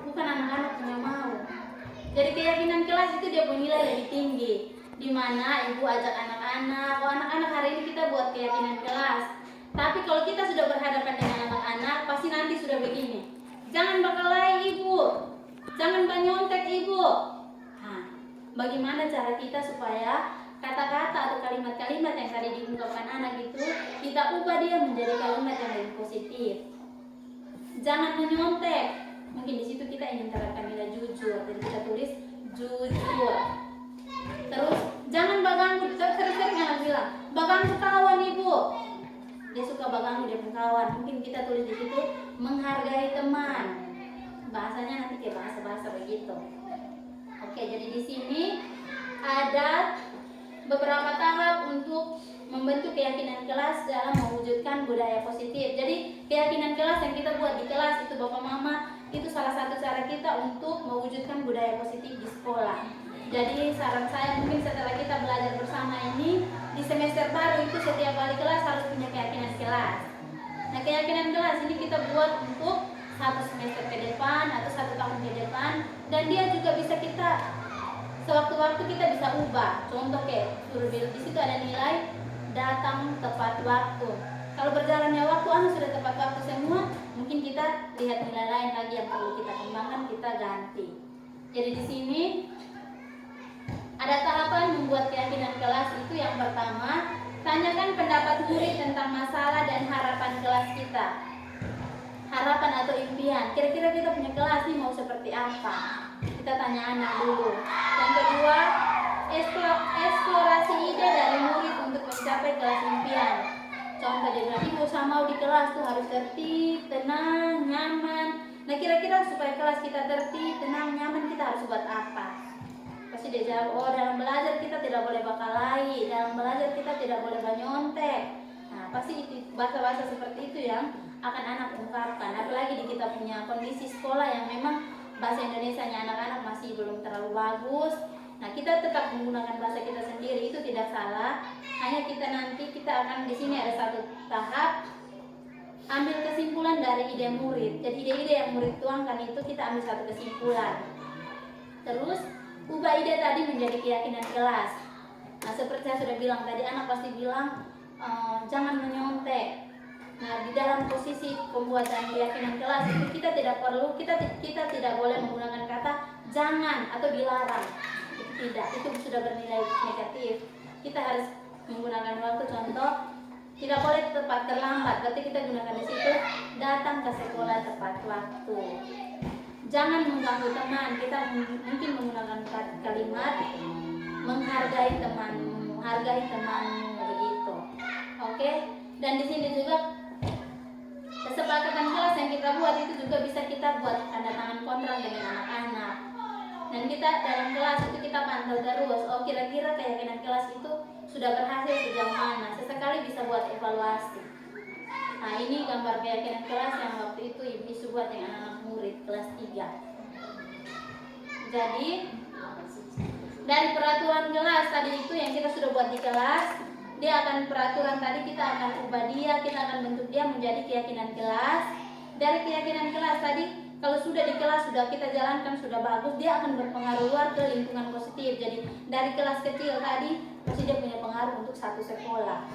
bukan anak-anak punya mau. Jadi keyakinan kelas itu dia punya nilai lebih tinggi, di mana ibu ajak anak-anak, oh anak-anak hari ini kita buat keyakinan kelas. Tapi kalau kita sudah berhadapan dengan anak-anak, pasti nanti sudah begini. Jangan bakal ibu, jangan nyontek ibu. Nah, bagaimana cara kita supaya kata-kata atau kalimat-kalimat yang tadi diungkapkan anak itu kita ubah dia menjadi kalimat yang lebih positif. Jangan menyontek. Mungkin di situ kita ingin terapkan nilai jujur, jadi kita tulis jujur. Terus jangan baganggu, sering anak bilang baganggu kawan ibu. Dia suka baganggu dia punya kawan. Mungkin kita tulis di situ menghargai teman. Bahasanya nanti kayak bahasa-bahasa begitu. Oke, jadi di sini ada beberapa tahap untuk membentuk keyakinan kelas dalam mewujudkan budaya positif. Jadi keyakinan kelas yang kita buat di kelas itu Bapak Mama, itu salah satu cara kita untuk mewujudkan budaya positif di sekolah. Jadi saran saya mungkin setelah kita belajar bersama ini, di semester baru itu setiap kali kelas harus punya keyakinan kelas. Nah keyakinan kelas ini kita buat untuk 1 semester ke depan atau 1 tahun ke depan, dan dia juga bisa kita sewaktu-waktu kita bisa ubah. Contoh kayak suruh di situ ada nilai datang tepat waktu. Kalau berjalannya waktu anak sudah tepat waktu semua, mungkin kita lihat nilai lain lagi yang perlu kita kembangkan, kita ganti. Jadi di sini ada tahapan membuat keyakinan kelas itu. Yang pertama, tanyakan pendapat murid tentang masalah dan harapan kelas kita. Harapan atau impian, kira-kira kita punya kelas nih mau seperti apa? Kita tanya anak dulu. Yang kedua, eksplorasi ide dari murid untuk mencapai kelas impian. Contoh dia bilang, ibu saya mau di kelas tuh harus tertib, tenang, nyaman. Nah kira-kira supaya kelas kita tertib, tenang, nyaman kita harus buat apa? Pasti dia jawab, oh dalam belajar kita tidak boleh bakalai, dalam belajar kita tidak boleh banyontek. Nah pasti itu bahasa-bahasa seperti itu yang akan anak ungkapkan. Apalagi di kita punya kondisi sekolah yang memang bahasa Indonesianya anak-anak masih belum terlalu bagus. Nah kita tetap menggunakan bahasa kita sendiri, itu tidak salah. Hanya kita akan di sini ada satu tahap ambil kesimpulan dari ide murid. Jadi ide-ide yang murid tuangkan itu kita ambil satu kesimpulan. Terus ubah ide tadi menjadi keyakinan kelas. Nah seperti saya sudah bilang tadi, anak pasti bilang jangan menyontek. Nah di dalam posisi pembuatan keyakinan kelas itu kita tidak perlu, kita tidak boleh menggunakan kata jangan atau dilarang. Itu tidak, itu sudah bernilai negatif. Kita harus menggunakan waktu. Contoh, tidak boleh tepat terlambat, berarti kita gunakan di situ datang ke sekolah tepat waktu. Jangan mengganggu teman, kita mungkin menggunakan kalimat menghargai temanmu, hargai temanmu begitu. Oke? Dan di sini juga kesepakatan kelas yang kita buat itu juga bisa kita buat tanda tangan kontrak dengan anak-anak. Dan kita dalam kelas itu kita pantau terus, oh kira-kira keyakinan kelas itu sudah berhasil sejauh mana. Sesekali bisa buat evaluasi. Nah ini gambar keyakinan kelas yang waktu itu Ibu buat dengan anak murid kelas 3. Jadi dari peraturan kelas tadi itu yang kita sudah buat di kelas, dia akan peraturan tadi kita akan ubah dia, kita akan bentuk dia menjadi keyakinan kelas. Dari keyakinan kelas tadi, kalau sudah di kelas sudah kita jalankan sudah bagus, dia akan berpengaruh luar ke lingkungan positif. Jadi dari kelas kecil tadi pasti dia punya pengaruh untuk satu sekolah.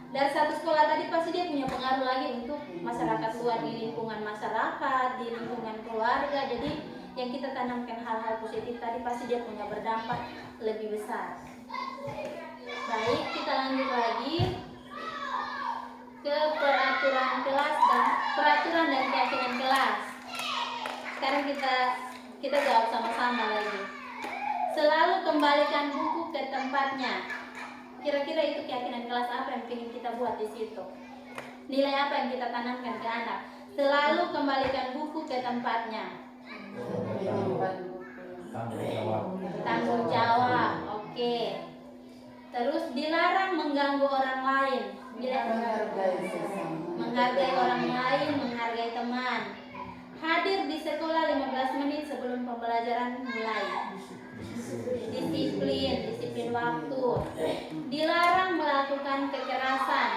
Dari satu sekolah tadi pasti dia punya pengaruh lagi untuk masyarakat luar, di lingkungan masyarakat, di lingkungan keluarga. Jadi yang kita tanamkan hal-hal positif tadi pasti dia punya berdampak lebih besar. Baik, kita lanjut lagi ke peraturan kelas dan peraturan dan keyakinan kelas. Sekarang kita jawab sama-sama lagi. Selalu kembalikan buku ke tempatnya. Kira-kira itu keyakinan kelas apa yang ingin kita buat di situ? Nilai apa yang kita tanamkan ke anak? Selalu kembalikan buku ke tempatnya. Tanggung jawab. Oke. Terus dilarang mengganggu orang lain. Menghargai orang lain, menghargai teman. Hadir di sekolah 15 menit sebelum pembelajaran mulai. Disiplin waktu. Dilarang melakukan kekerasan.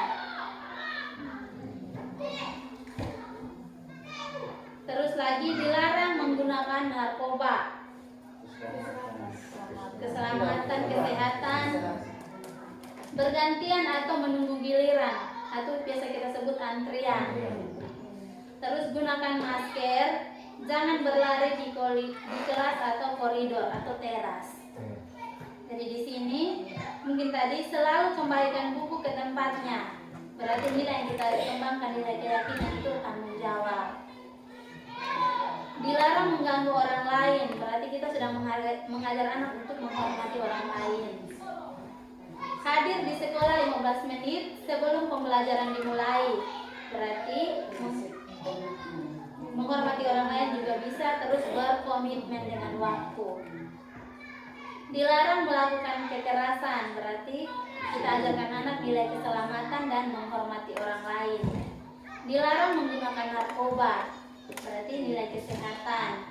Terus lagi dilarang menggunakan narkoba, keselamatan, kesehatan, bergantian atau menunggu giliran, atau biasa kita sebut antrian. Terus gunakan masker, jangan berlari di kelas atau koridor atau teras. Jadi di sini mungkin tadi selalu kembalikan buku ke tempatnya. Berarti nilai yang kita kembangkan, nilai keyakinan itu tanggung jawab. Dilarang mengganggu orang lain, berarti kita sedang mengajar anak untuk menghormati orang lain. Hadir di sekolah 15 menit sebelum pembelajaran dimulai, berarti menghormati orang lain juga bisa, terus berkomitmen dengan waktu. Dilarang melakukan kekerasan, berarti kita ajarkan anak nilai keselamatan dan menghormati orang lain. Dilarang menggunakan narkoba, berarti nilai kesehatan.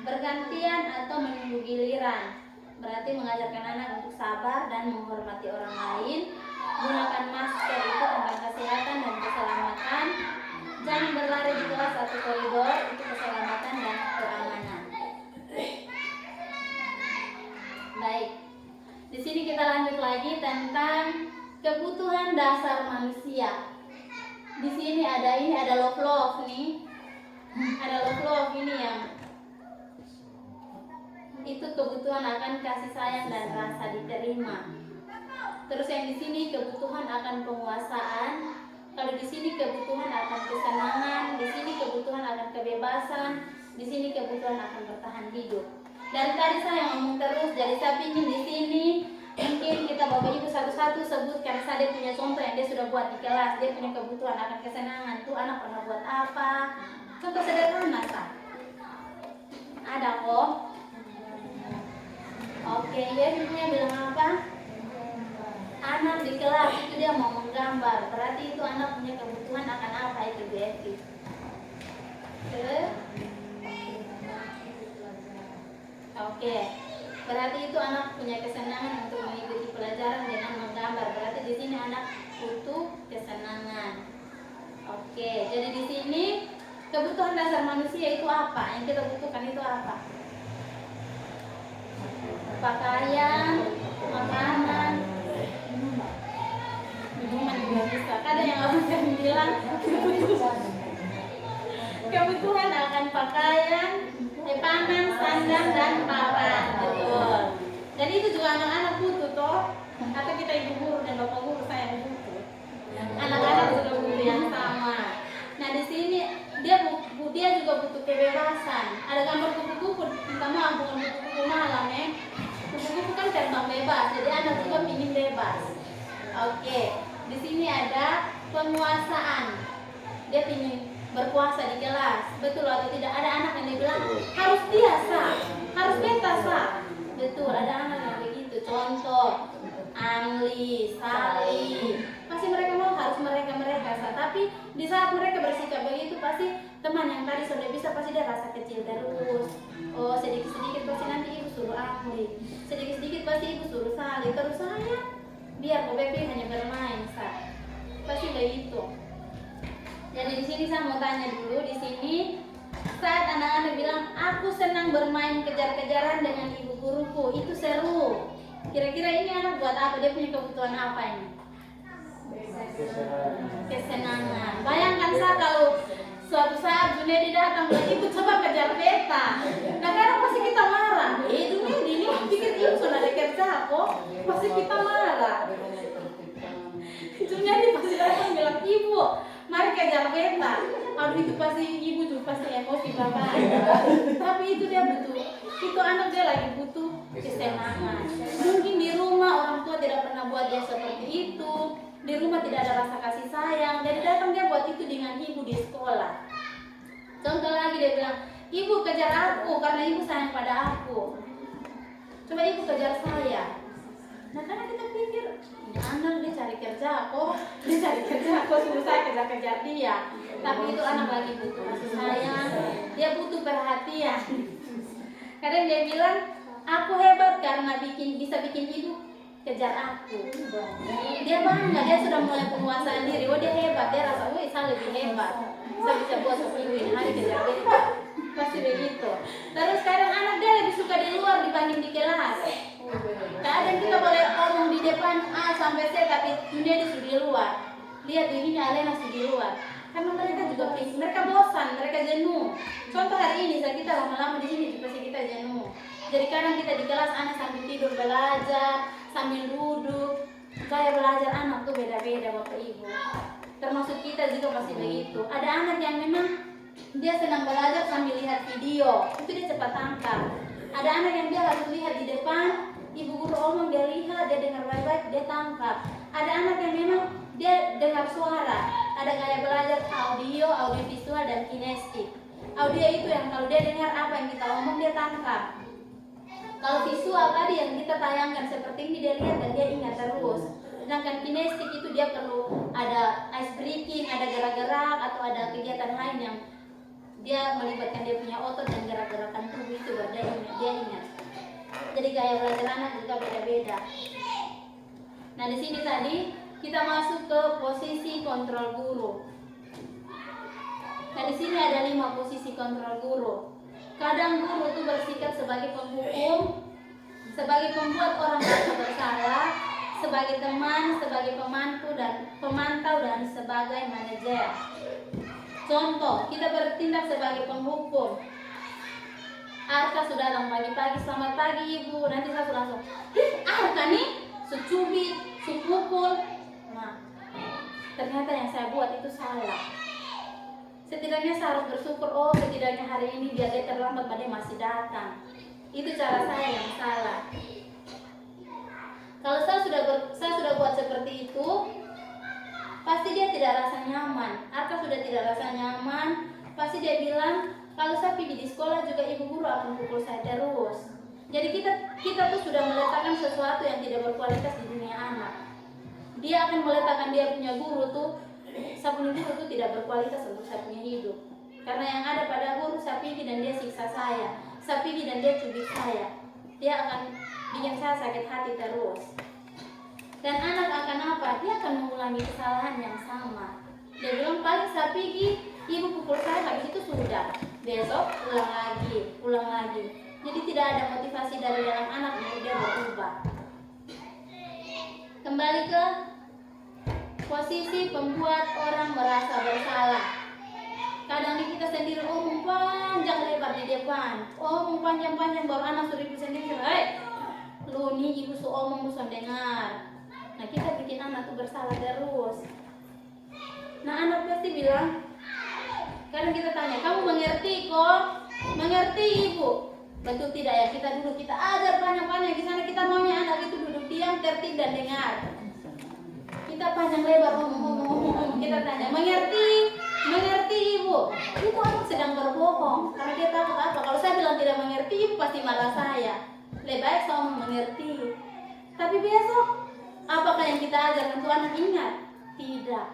Bergantian atau menunggu giliran, berarti mengajarkan anak untuk sabar dan menghormati orang lain. Gunakan masker itu tentang kesehatan dan keselamatan. Jangan berlari di kelas atau koridor, itu keselamatan dan keamanan. Baik, di sini kita lanjut lagi tentang kebutuhan dasar manusia. Di sini ada love nih, ada love ini yang itu kebutuhan akan kasih sayang dan rasa diterima. Terus yang di sini kebutuhan akan penguasaan. Kalau di sini kebutuhan akan kesenangan, di sini kebutuhan akan kebebasan, di sini kebutuhan akan bertahan hidup. Dari tadi saya ngomong terus, jadi saya ingin di sini mungkin kita bapak ibu satu-satu sebutkan saya punya contoh yang dia sudah buat di kelas. Dia punya kebutuhan akan kesenangan, tuh anak pernah buat apa? Contoh sederhana sah. Ada kok. Oke, dia punya bilang apa? Anak di kelas itu dia mau menggambar, berarti itu anak punya kebutuhan akan apa itu BFI. Oke, berarti itu anak punya kesenangan untuk mengikuti pelajaran dengan menggambar. Berarti di sini anak butuh kesenangan. Oke, jadi di sini kebutuhan dasar manusia itu apa? Yang kita butuhkan itu apa? Pakaian, makanan, minuman juga bisa. Ada yang orang bilang kebutuhan akan pakaian, pangan, sandang, dan papan. Betul. Jadi itu juga anak-anak butuh toh. Atau kita ibu guru dan bapak guru saya butuh. Anak-anak juga butuh yang sama. Nah di sini dia juga butuh kebebasan. Ada gambar kupu-kupu, minta maaf bukan kupu-kupu malam ya. Kupu-kupu kan terbang bebas, jadi anak juga ingin bebas. Oke, di sini ada penguasaan. Dia ingin berpuasa di kelas, betul atau tidak? Ada anak yang dibilang harus biasa, harus beta sah. Betul, ada anak yang begitu. Contoh, Amli, Sali, pasti mereka mau harus mereka sah. Tapi di saat mereka bersikap begitu, pasti teman yang tadi sudah bisa pasti dia rasa kecil terus. Oh sedikit-sedikit pasti nanti ibu suruh Amli, sedikit-sedikit pasti ibu suruh Sali. Terus saya biar BB hanya bermain sah. Pasti begitu. Jadi di sini saya mau tanya dulu di sini saat anak-anak bilang aku senang bermain kejar-kejaran dengan ibu guruku, itu seru. Kira-kira ini anak buat apa? Dia punya kebutuhan apa ini? Kesenangan. Bayangkan saya kalau suatu saat Junedi datang bilang ibu coba kejar beta. Nah kadang pasti kita marah. Junedi ini pikir ibu sudah ada kerja kok, pasti kita marah. Junedi pasti datang bilang ibu mari kejar beta. Kalau itu pasti ibu tuh pasti emosi bapak. Tapi itu dia butuh. Itu anak dia lagi butuh kesenangan. Mungkin di rumah orang tua tidak pernah buat dia seperti itu. Di rumah tidak ada rasa kasih sayang. Jadi datang dia buat itu dengan ibu di sekolah. Contoh lagi dia bilang, ibu kejar aku karena ibu sayang pada aku. Coba ibu kejar saya. Nah karena kita pikir anak dia cari kerja kok, suruh saya kejar-kejar dia. Tapi itu anak lagi butuh kasih sayang, dia butuh perhatian. Kadang dia bilang, aku hebat karena bisa bikin ibu kejar aku. Dia bangga, dia sudah mulai penguasaan diri. Oh dia hebat, dia rasa, wih saya lebih hebat. Saya bisa buat seminggu ini hari kejar dia. Pasti begitu. Terus kadang anak kelas. Kadang kita boleh ngomong di depan A sampai Z, tapi dunia di studi luar. Lihat ini Alena studi luar. Karena mereka juga mereka bosan, mereka jenuh. Contoh hari ini saat kita lama-lama di sini pasti kita jenuh. Jadi kadang kita di kelas anak sambil tidur belajar, sambil duduk. Gaya belajar anak tuh beda-beda Bapak Ibu. Termasuk kita juga pasti begitu. Ada anak yang memang dia senang belajar sambil lihat video, itu dia cepat tangkap. Ada anak yang dia harus lihat di depan, ibu guru omong dia lihat, dia dengar baik-baik, dia tangkap. Ada anak yang memang dia dengar suara, ada gaya belajar audio, audio visual dan kinestik. Audio itu yang kalau dia dengar apa yang kita omong dia tangkap. Kalau visual tadi yang kita tayangkan seperti ini dia lihat dan dia ingat terus. Sedangkan kinestik itu dia perlu ada ice breaking, ada gerak-gerak atau ada kegiatan lain yang dia melibatkan dia punya otot dan gerak-gerakan tubuh itu baru dia ingat. Jadi gaya belajar anak juga beda-beda. Nah di sini tadi kita masuk ke posisi kontrol guru. Nah di sini ada 5 posisi kontrol guru. Kadang guru itu bersikap sebagai penghukum, sebagai pembuat orang merasa bersalah, sebagai teman, sebagai pemantau dan sebagai manajer. Contoh, kita bertindak sebagai penghukum. Arka sudah datang pagi-pagi, selamat pagi ibu. Nanti saya sudah langsung, Arka nih, secubit, sepukul. Nah, ternyata yang saya buat itu salah. Setidaknya saya harus bersyukur, oh setidaknya hari ini biar dia terlambat, dia masih datang. Itu cara saya yang salah. Kalau saya sudah buat seperti itu, pasti dia tidak rasa nyaman. Arka sudah tidak rasa nyaman, pasti dia bilang, kalau saya pergi di sekolah juga ibu guru akan pukul saya terus. Jadi kita tuh sudah meletakkan sesuatu yang tidak berkualitas di dunia anak. Dia akan meletakkan dia punya guru tuh, saya punya guru tuh tidak berkualitas untuk saya punya hidup. Karena yang ada pada guru, saya pergi dan dia siksa saya pergi dan dia cubit saya. Dia akan bikin saya sakit hati terus. Dan anak akan apa? Dia akan mengulangi kesalahan yang sama. Dia bilang paling saya pergi, ibu pukul saya, habis itu sudah. Besok ulang lagi. Jadi tidak ada motivasi dari dalam anak untuk dia berubah. Kembali ke posisi pembuat orang merasa bersalah. Kadang kita sendiri omong panjang lebar di depan, omong panjang-panjang baru anak suruh ibu sendiri, lu nih ibu su omong lu dengar. Nah kita bikin anak tuh bersalah terus. Nah anak pasti bilang, kadang kita tanya, kamu mengerti kok? Mengerti ibu? Betul tidak ya? Kita ajar panjang-panjang di sana, kita maunya anak itu duduk diam, tertib dan dengar. Kita panjang lebar ngomong, kita tanya, mengerti ibu? Itu anak sedang berbohong karena dia takut apa? Kalau saya bilang tidak mengerti, ibu pasti marah saya. Lebih baik saya mengerti. Tapi besok apakah yang kita ajarkan itu anak ingat? Tidak.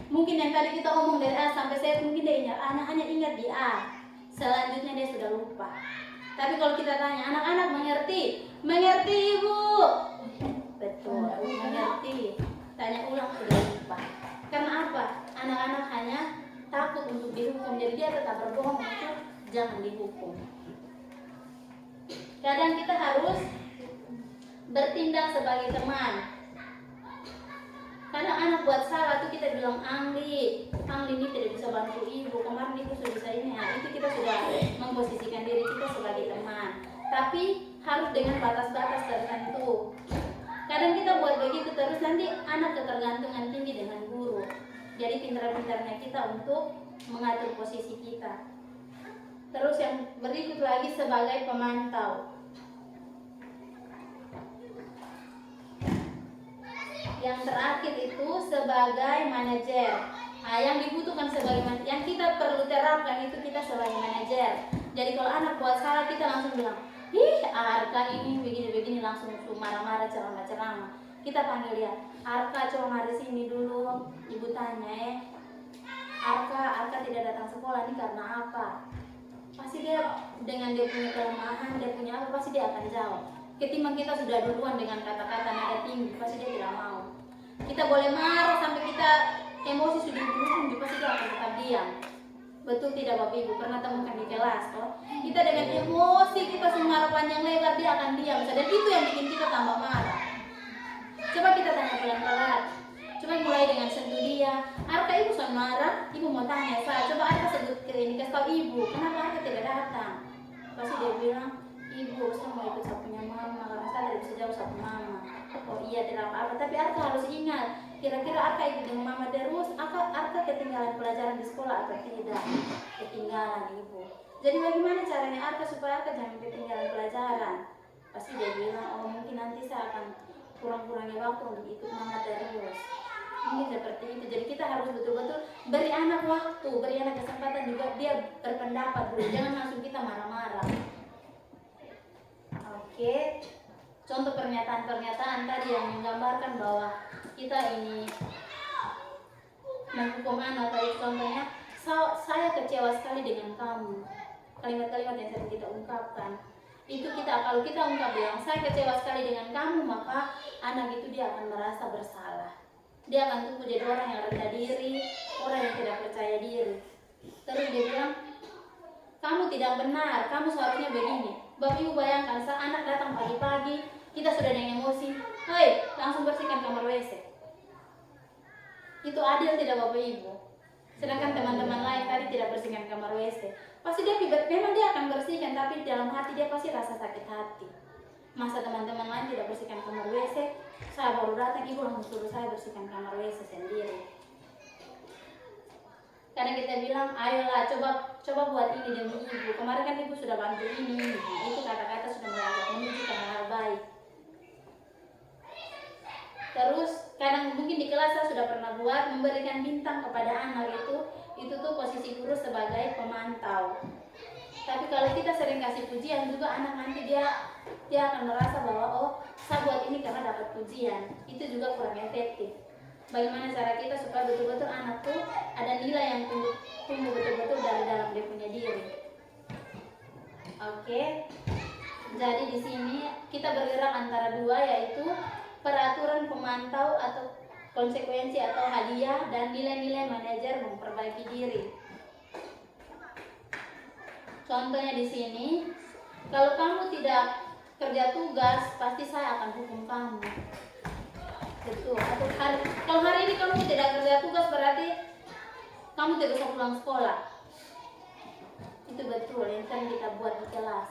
Mungkin yang tadi kita omong dari A sampai Z mungkin dia ingat, anak hanya ingat di A. Selanjutnya dia sudah lupa. Tapi kalau kita tanya, anak-anak mengerti? Mengerti ibu? Betul, mengerti. Tanya ulang sudah lupa. Karena apa? Anak-anak hanya takut untuk dihukum, jadi dia tetap berbohong untuk jangan dihukum. Kadang kita harus bertindak sebagai teman. Kadang anak buat salah tuh kita bilang Angli ini tidak bisa bantu ibu, kemarin ibu sudah bisa ini. Nah, itu kita sudah memposisikan diri kita sebagai teman. Tapi harus dengan batas-batas tertentu. Kadang kita buat begitu terus nanti anak ketergantungan tinggi dengan guru. Jadi pintar-pintarnya kita untuk mengatur posisi kita. Terus yang berikut lagi sebagai pemantau. Yang terakhir itu sebagai manajer. Nah, yang dibutuhkan sebagai manajer, yang kita perlu terapkan itu kita sebagai manajer. Jadi kalau anak buat salah kita langsung bilang, Arka ini begini-begini, langsung marah-marah, ceramah-ceramah. Kita panggil dia, Arka coba mari sini dulu. Ibu tanya, Arka tidak datang sekolah ini karena apa? Pasti dia dengan dia punya kelemahan, dia punya apa, pasti dia akan jawab. Ketimbang kita sudah duluan dengan kata-kata nada tinggi, pasti dia tidak mau. Kita boleh marah sampai kita emosi sudah berujung, pasti dia akan tetap diam. Betul tidak Bapak Ibu? Pernah temukan di kelas toh? Kita dengan emosi kita semua panjang lebar dia akan diam. Dan itu yang bikin kita tambah marah. Coba kita tanya pelan-pelan. Coba mulai dengan sentuh dia. Arka ibu sudah marah, ibu mau tanya saya. Coba Arka sebut ke ini, kasih tahu ibu, kenapa Arka tidak datang? Pasti dia bilang, ibu saya mau ikut saya punya mama, karena saya tidak bisa jauh sama mama. Oh iya tidak apa-apa, tapi Arka harus ingat, kira-kira Arka ikut dengan mama terus, Arka ketinggalan pelajaran di sekolah atau tidak? Ketinggalan ibu. Jadi bagaimana caranya Arka supaya Arka jangan ketinggalan pelajaran? Pasti dia bilang, oh mungkin nanti saya akan kurang-kurangi waktu untuk ikut mama terus. Mungkin seperti itu. Jadi kita harus betul-betul beri anak waktu, beri anak kesempatan juga dia berpendapat dulu. Jangan langsung kita marah-marah. Oke. Contoh pernyataan-pernyataan tadi yang menggambarkan bahwa kita ini menghukum anak. Tadi contohnya, saya kecewa sekali dengan kamu. Kalimat-kalimat yang sering kita ungkapkan. Itu kalau kita ungkap bilang, saya kecewa sekali dengan kamu, maka anak itu dia akan merasa bersalah. Dia akan tumbuh jadi orang yang rendah diri, orang yang tidak percaya diri. Terus dia bilang, kamu tidak benar, kamu seharusnya begini. Bapak ibu bayangkan, saat anak datang pagi-pagi, kita sudah dengan emosi, hei langsung bersihkan kamar WC. Itu adil tidak bapak ibu? Sedangkan teman-teman lain tadi tidak bersihkan kamar WC. Pasti dia memang dia akan bersihkan, tapi dalam hati dia pasti rasa sakit hati. Masa teman-teman lain tidak bersihkan kamar WC, saya baru datang, ibu langsung suruh saya bersihkan kamar WC sendiri. Karena kita bilang, ayolah coba buat ini demi ibu. Kemarin kan ibu sudah bantu ini. Nah, itu kata-kata sudah mulai menuju ke hal baik. Terus kadang mungkin di kelas saya sudah pernah buat memberikan bintang kepada anak itu tuh posisi guru sebagai pemantau. Tapi kalau kita sering kasih pujian juga, anak nanti dia akan merasa bahwa oh saya buat ini karena dapat pujian. Itu juga kurang efektif. Bagaimana cara kita supaya betul-betul anak tuh ada nilai yang tumbuh betul-betul dari dalam dia punya diri. Oke. Jadi di sini kita bergerak antara dua, yaitu peraturan pemantau atau konsekuensi atau hadiah dan nilai-nilai manajer memperbaiki diri. Contohnya di sini, kalau kamu tidak kerja tugas, pasti saya akan hukum kamu. Betul. Atau kalau hari ini kamu tidak kerja tugas, berarti kamu tidak usah pulang sekolah. Itu betul yang sering kita buat di kelas.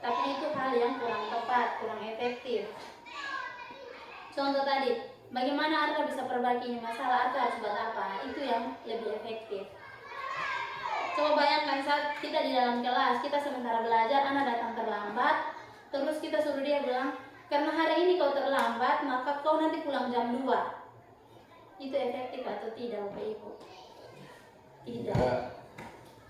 Tapi itu hal yang kurang tepat, kurang efektif. Contoh tadi, bagaimana Arka bisa perbaiki ini masalah, Arka harus buat apa? Itu yang lebih efektif. Coba bayangkan saat kita di dalam kelas, kita sementara belajar, anak datang terlambat, terus kita suruh dia bilang, karena hari ini kau terlambat, maka kau nanti pulang jam 2. Itu efektif atau tidak, Bapak Ibu? Tidak.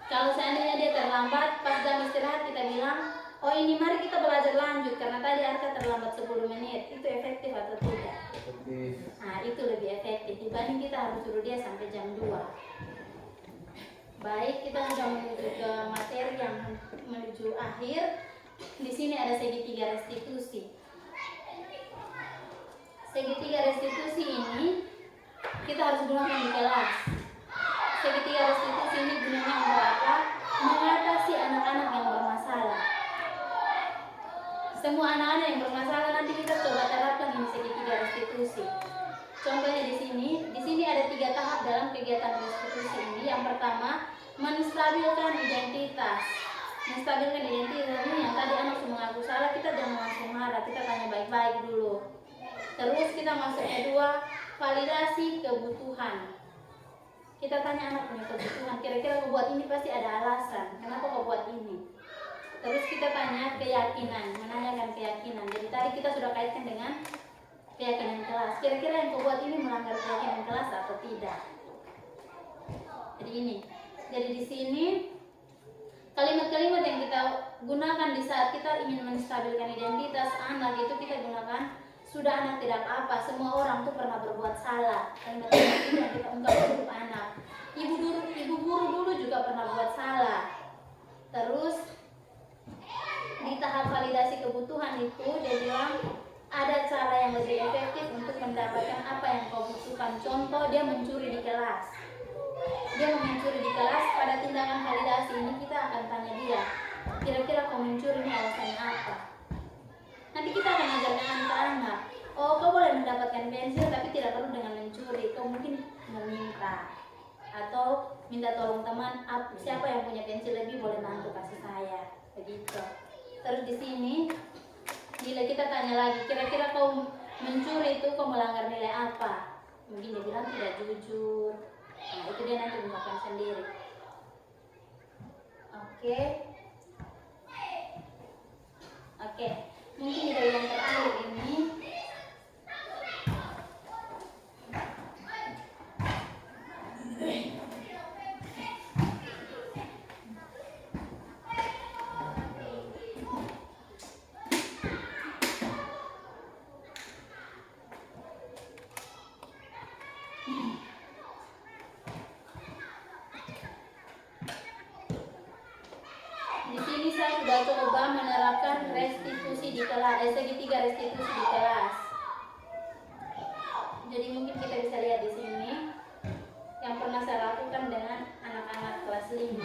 Kalau seandainya dia terlambat, pas jam istirahat kita bilang, oh ini mari kita belajar lanjut, karena tadi Arka terlambat 10 menit. Itu efektif atau tidak? Efektif. Nah, itu lebih efektif dibanding kita harus suruh dia sampai jam 2. Baik, kita sudah menuju ke materi yang menuju akhir. Di sini ada segitiga restitusi. Segitiga restitusi ini kita harus gunakan di kelas. Segitiga restitusi ini gunanya untuk apa? Mengatasi anak-anak yang bermasalah. Semua anak-anak yang bermasalah nanti kita coba terapkan ini segitiga restitusi. Contohnya di sini ada 3 tahap dalam kegiatan restitusi ini. Yang pertama, menstabilkan identitas. Menstabilkan identitas ini yang tadi anak mengaku salah, kita jangan langsung marah, kita tanya baik-baik dulu. Terus kita masuk kedua, validasi kebutuhan. Kita tanya anak punya kebutuhan, kira-kira kau buat ini pasti ada alasan, kenapa kau buat ini. Terus kita tanya keyakinan, menanyakan keyakinan. Jadi tadi kita sudah kaitkan dengan keyakinan kelas. Kira-kira yang kau buat ini melanggar keyakinan kelas atau tidak? Jadi ini. Jadi di sini kalimat-kalimat yang kita gunakan di saat kita ingin menstabilkan identitas anak itu kita gunakan sudah anak tidak apa, semua orang tuh pernah berbuat salah. Kalimat-kalimat itu yang kita ungkap untuk anak. Ibu guru dulu juga pernah buat salah. Terus di tahap validasi kebutuhan itu dia bilang ada cara yang lebih efektif untuk mendapatkan apa yang kau butuhkan. Contoh, dia mencuri di kelas. Dia mencuri di kelas, pada tindakan validasi ini kita akan tanya dia, kira-kira kau mencuri ini alasannya apa? Nanti kita akan ajarkan anak-anak, oh kau boleh mendapatkan pensil tapi tidak perlu dengan mencuri, kau mungkin meminta atau minta tolong teman, siapa yang punya pensil lebih boleh bantu kasih saya, begitu. Terus di sini bila kita tanya lagi, kira-kira kau mencuri itu kau melanggar nilai apa? Mungkin dia bilang tidak jujur. Nah, itu dia nanti ungkapkan sendiri. Oke. Mungkin dari yang terakhir ini saya sudah coba menerapkan restitusi di kelas, segitiga restitusi di kelas. Jadi mungkin kita bisa lihat di sini yang pernah saya lakukan dengan anak-anak kelas 5.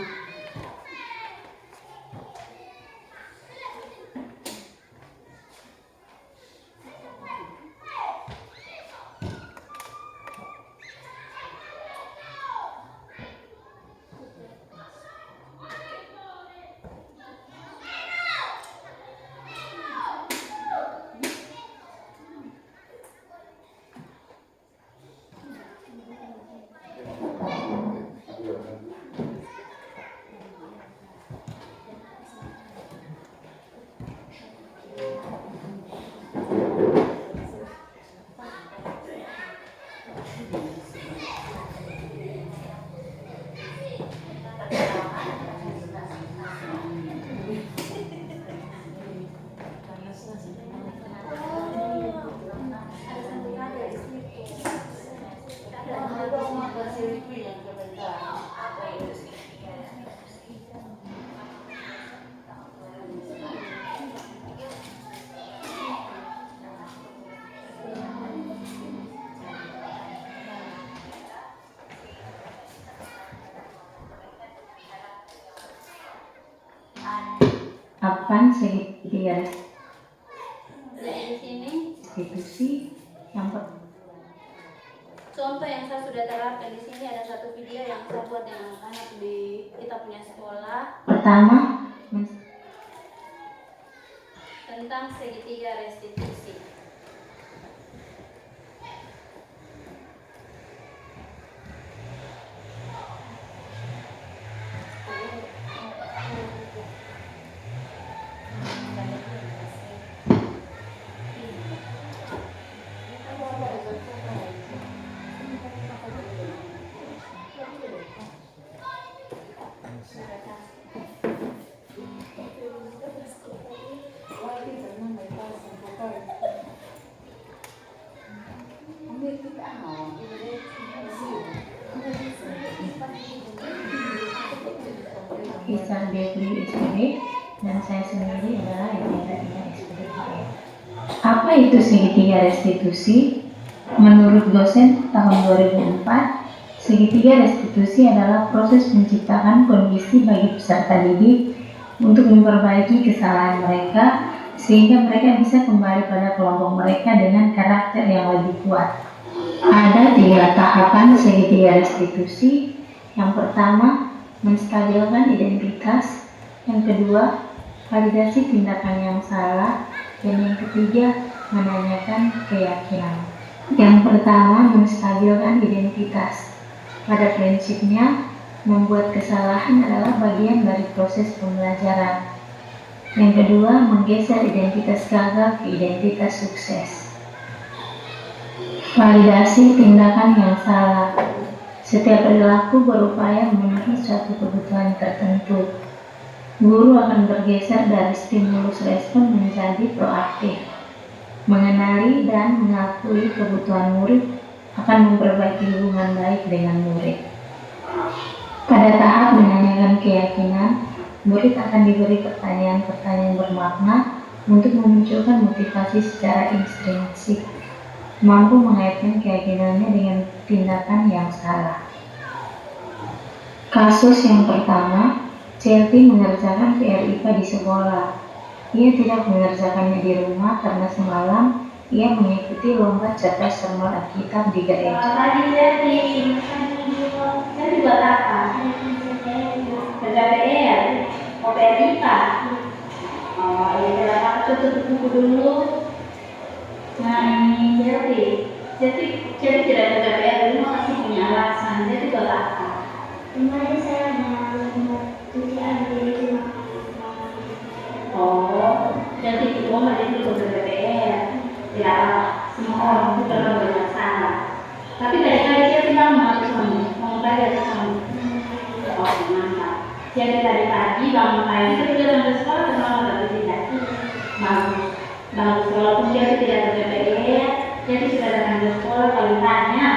Apaan segitiga Jadi di sini restitusi yang contoh yang saya sudah terapkan di sini ada satu video yang saya buat dengan anak-anak di kita punya sekolah pertama tentang segitiga restitusi. Kisah Depri SPD dan saya sendiri adalah Ida SPD. Apa itu segitiga restitusi? Menurut dosen tahun 2004, segitiga restitusi adalah proses menciptakan kondisi bagi peserta didik untuk memperbaiki kesalahan mereka sehingga mereka bisa kembali pada kelompok mereka dengan karakter yang lebih kuat. Ada 3 tahapan segitiga restitusi. Yang pertama, menstabilkan identitas. Yang kedua, validasi tindakan yang salah. Dan yang ketiga, menanyakan keyakinan. Yang pertama, menstabilkan identitas. Pada prinsipnya, membuat kesalahan adalah bagian dari proses pembelajaran. Yang kedua, menggeser identitas gagal ke identitas sukses. Validasi tindakan yang salah. Setiap perilaku berupaya memenuhi suatu kebutuhan tertentu. Guru akan bergeser dari stimulus respon menjadi proaktif. Mengenali dan mengakui kebutuhan murid akan memperbaiki hubungan baik dengan murid. Pada tahap menanyakan keyakinan, murid akan diberi pertanyaan-pertanyaan bermakna untuk memunculkan motivasi secara intrinsik, mampu mengaitkan keyakinannya dengan tindakan yang salah. Kasus yang pertama, Chelsea mengerjakan PR IPA di sekolah. Ia tidak mengerjakannya di rumah karena semalam ia mengikuti lomba cerdas cermat Alkitab di gereja. Tadi jadi buat apa? Kerja PR, mau PR IPA. Oh, ya kita tutup buku dulu. Nah ini jadi tidak kerja PR dulu masih punya alasan. Jadi buat apa? Kemarin saya mau cuci air di rumah. Oh, jadi itu mau jadi kerja PR. Ya, semua orang itu kalau banyak salah. Tapi dari dia bilang mau belajar ke sana. Oh, mantap. Jadi dari pagi bangun pagi itu dia sampai sekolah kenapa nggak tidak? Bagus, bagus. Walaupun dia tidak PPE, jadi sudah datang ke sekolah kalau tanya,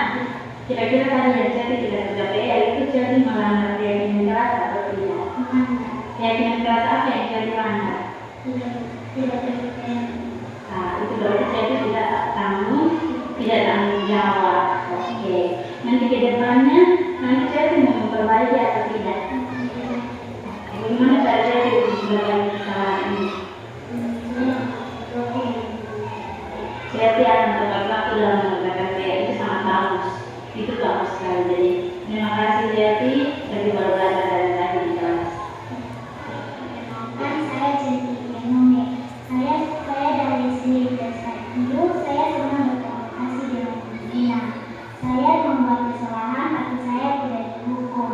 kira-kira kalian jadi tidak PPE itu jadi melanggar keyakinan keras atau tidak? Keyakinan keras apa yang jadi melanggar? Tidak terpercaya. Nah, itu berarti jadi tidak tanggung jawab. Oke. Nanti ke depannya nanti jadi mau memperbaiki atau tidak? Bagaimana cara jadi untuk memperbaiki kesalahan ini? Berarti akan tetap waktu dalam mengerjakan PR itu sangat bagus. Itu bagus sekali. Jadi terima kasih Jati bagi baru belajar dari tadi di kelas. Kan saya jadi ekonomi. Saya dari sini dulu saya senang berkomunikasi dengan dunia. Saya membuat kesalahan tapi saya tidak dihukum.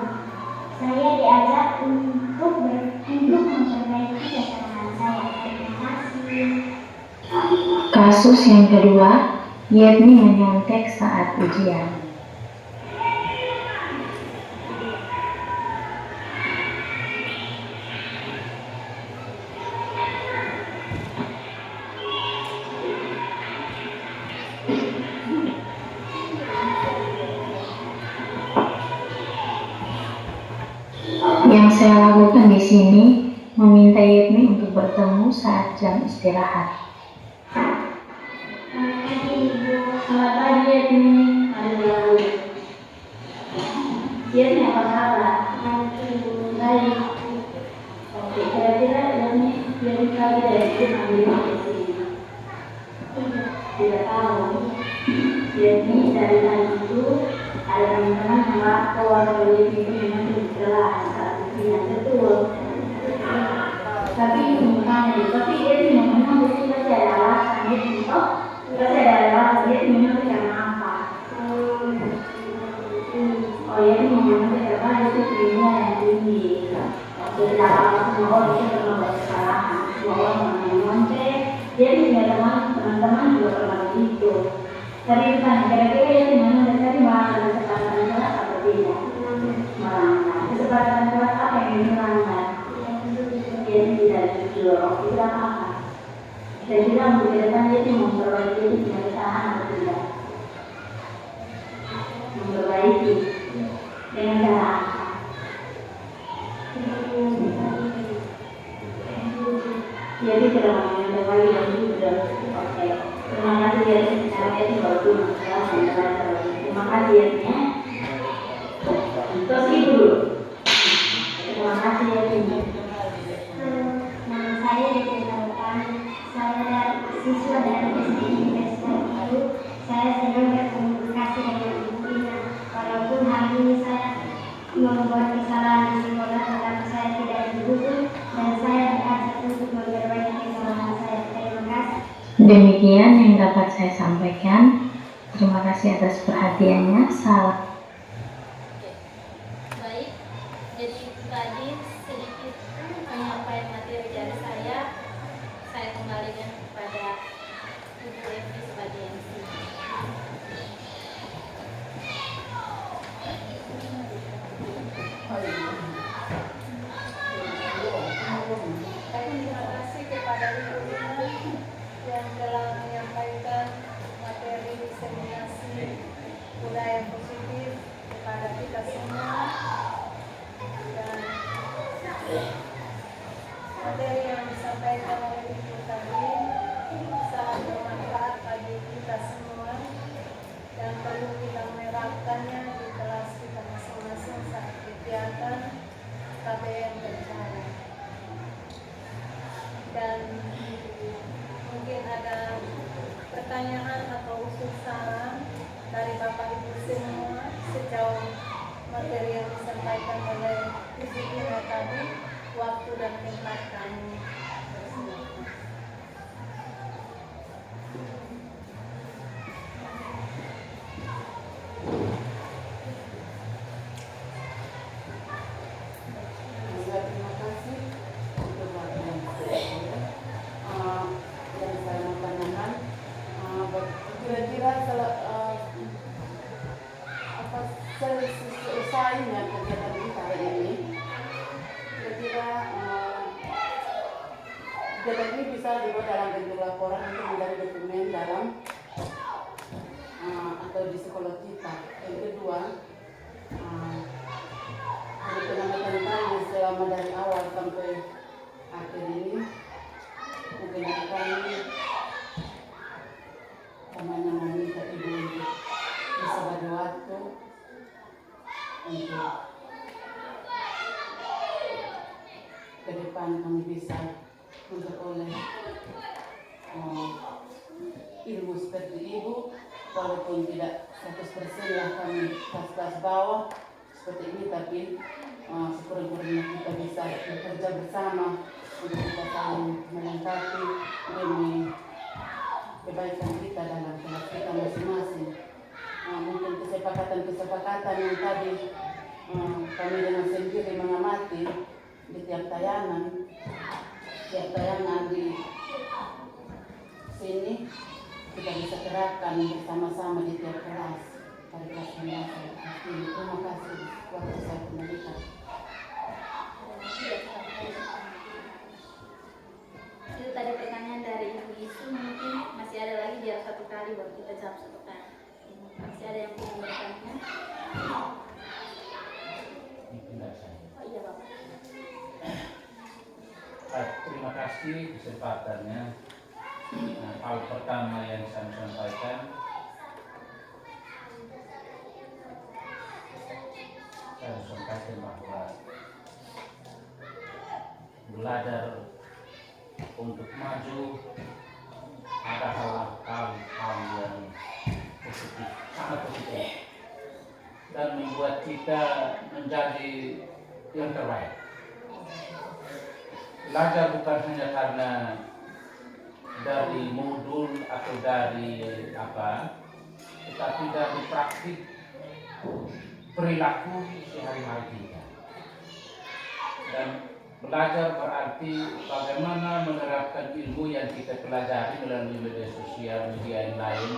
Saya diajak untuk memperbaiki kesalahan saya. Terima kasih. Kasus yang kedua, Yetni menyontek saat ujian. Yang saya lakukan di sini meminta Yetni untuk bertemu saat jam istirahat. Selamat pagi Yetni. Yetni apa kabar? Baik. Oke, kira-kira Yetni kali dari itu ambil di sini. Tidak tahu. Yetni dari tadi itu ada teman-teman yang lapor kalau Yetni itu memang di kelas saat ujian betul. Tapi Yetni memang betul saja ada alasan Yetni toh. Pasti ada alasan Yetni memang karena apa? Oh Yetni memang karena itu ilmu yang tinggi. Jadi dalam semua orang itu pernah berkesalahan. Semua orang mengontek. Jadi teman-teman juga pernah begitu. Tadi ditanya kira-kira Yetni memang dari melanggar kesepakatan kelas atau tidak? Melanggar. Kesepakatan kelas apa yang dilanggar? Yetni tidak jujur. Oh tidak apa? Saya bilang kegiatan Yetni memperbaiki kebiasaan atau tidak? Memperbaiki dengan cara apa? Jadi tidak memperbaiki dan jujur. Oke. Terima kasih Yetni. Sekarang Yetni baru dulu terima kasih Yetni. Terus ibu dulu. Terima kasih Yetni. Nama saya dikenalkan. Saya siswa dari SD Universitas Baru. Saya senang berkomunikasi dengan ibunya. Walaupun hari ini saya membuat kesalahan di sekolah, tetapi saya tidak dihukum dan saya diajak untuk memperbaiki kesalahan saya. Terima kasih. Demikian yang dapat saya sampaikan. Terima kasih atas perhatiannya. Salam. Baik, jadi tadi sedikit penyampaian materi dari saya kembalikan kepada Ibu Evi sebagai MC. Terima kasih kepada Ibu Rina yang telah menyampaikan materi diseminasi budaya positif kepada kita semua, dan materi yang disampaikan oleh Ibu tadi sangat bermanfaat bagi kita semua dan perlu kita menerapkannya di kelas kita masing-masing saat kegiatan KBM berjalan. Dan pertanyaan atau usul saran dari Bapak Ibu semua sejauh materi yang disampaikan oleh Ibu Ina tadi, waktu dan tempat kami bersilakan. Terima kasih untuk waktu yang saya mau tanyakan. Kira-kira apa selesainya kegiatan kita hari ini? Kira-kira kegiatan ini bisa dibuat dalam bentuk laporan untuk menjadi dokumen dalam atau di sekolah kita. Yang kedua, dari pengamatan selama dari awal sampai akhir ini, mungkin kami namanya meminta ibu untuk bisa ada waktu untuk ke depan kami bisa memperoleh ilmu seperti ibu, walaupun tidak 100% lah kami kelas bawah seperti ini, tapi sekurang-kurangnya kita bisa bekerja bersama untuk kita saling melengkapi demi kebaikan kita dalam kelas kita masing-masing. Mungkin kesepakatan yang tadi kami dengan sendiri mengamati di tiap tayangan di sini kita bisa terapkan bersama-sama di tiap kelas pada kelas ini. Terima kasih waktu saya kembalikan. Itu tadi pertanyaan dari Ibu Isu, mungkin masih ada lagi biar satu kali baru kita jawab satu kali. Masih ada yang ingin bertanya? Oh iya Bapak. Terima kasih kesempatannya. Hal pertama yang saya sampaikan, saya sampaikan bahwa belajar untuk maju ada hal-hal yang positif, sangat positif, dan membuat kita menjadi yang terbaik. Belajar bukan hanya karena dari modul atau dari apa, tetapi dari praktik perilaku sehari-hari kita. Dan belajar berarti bagaimana menerapkan ilmu yang kita pelajari melalui media sosial, media yang lain,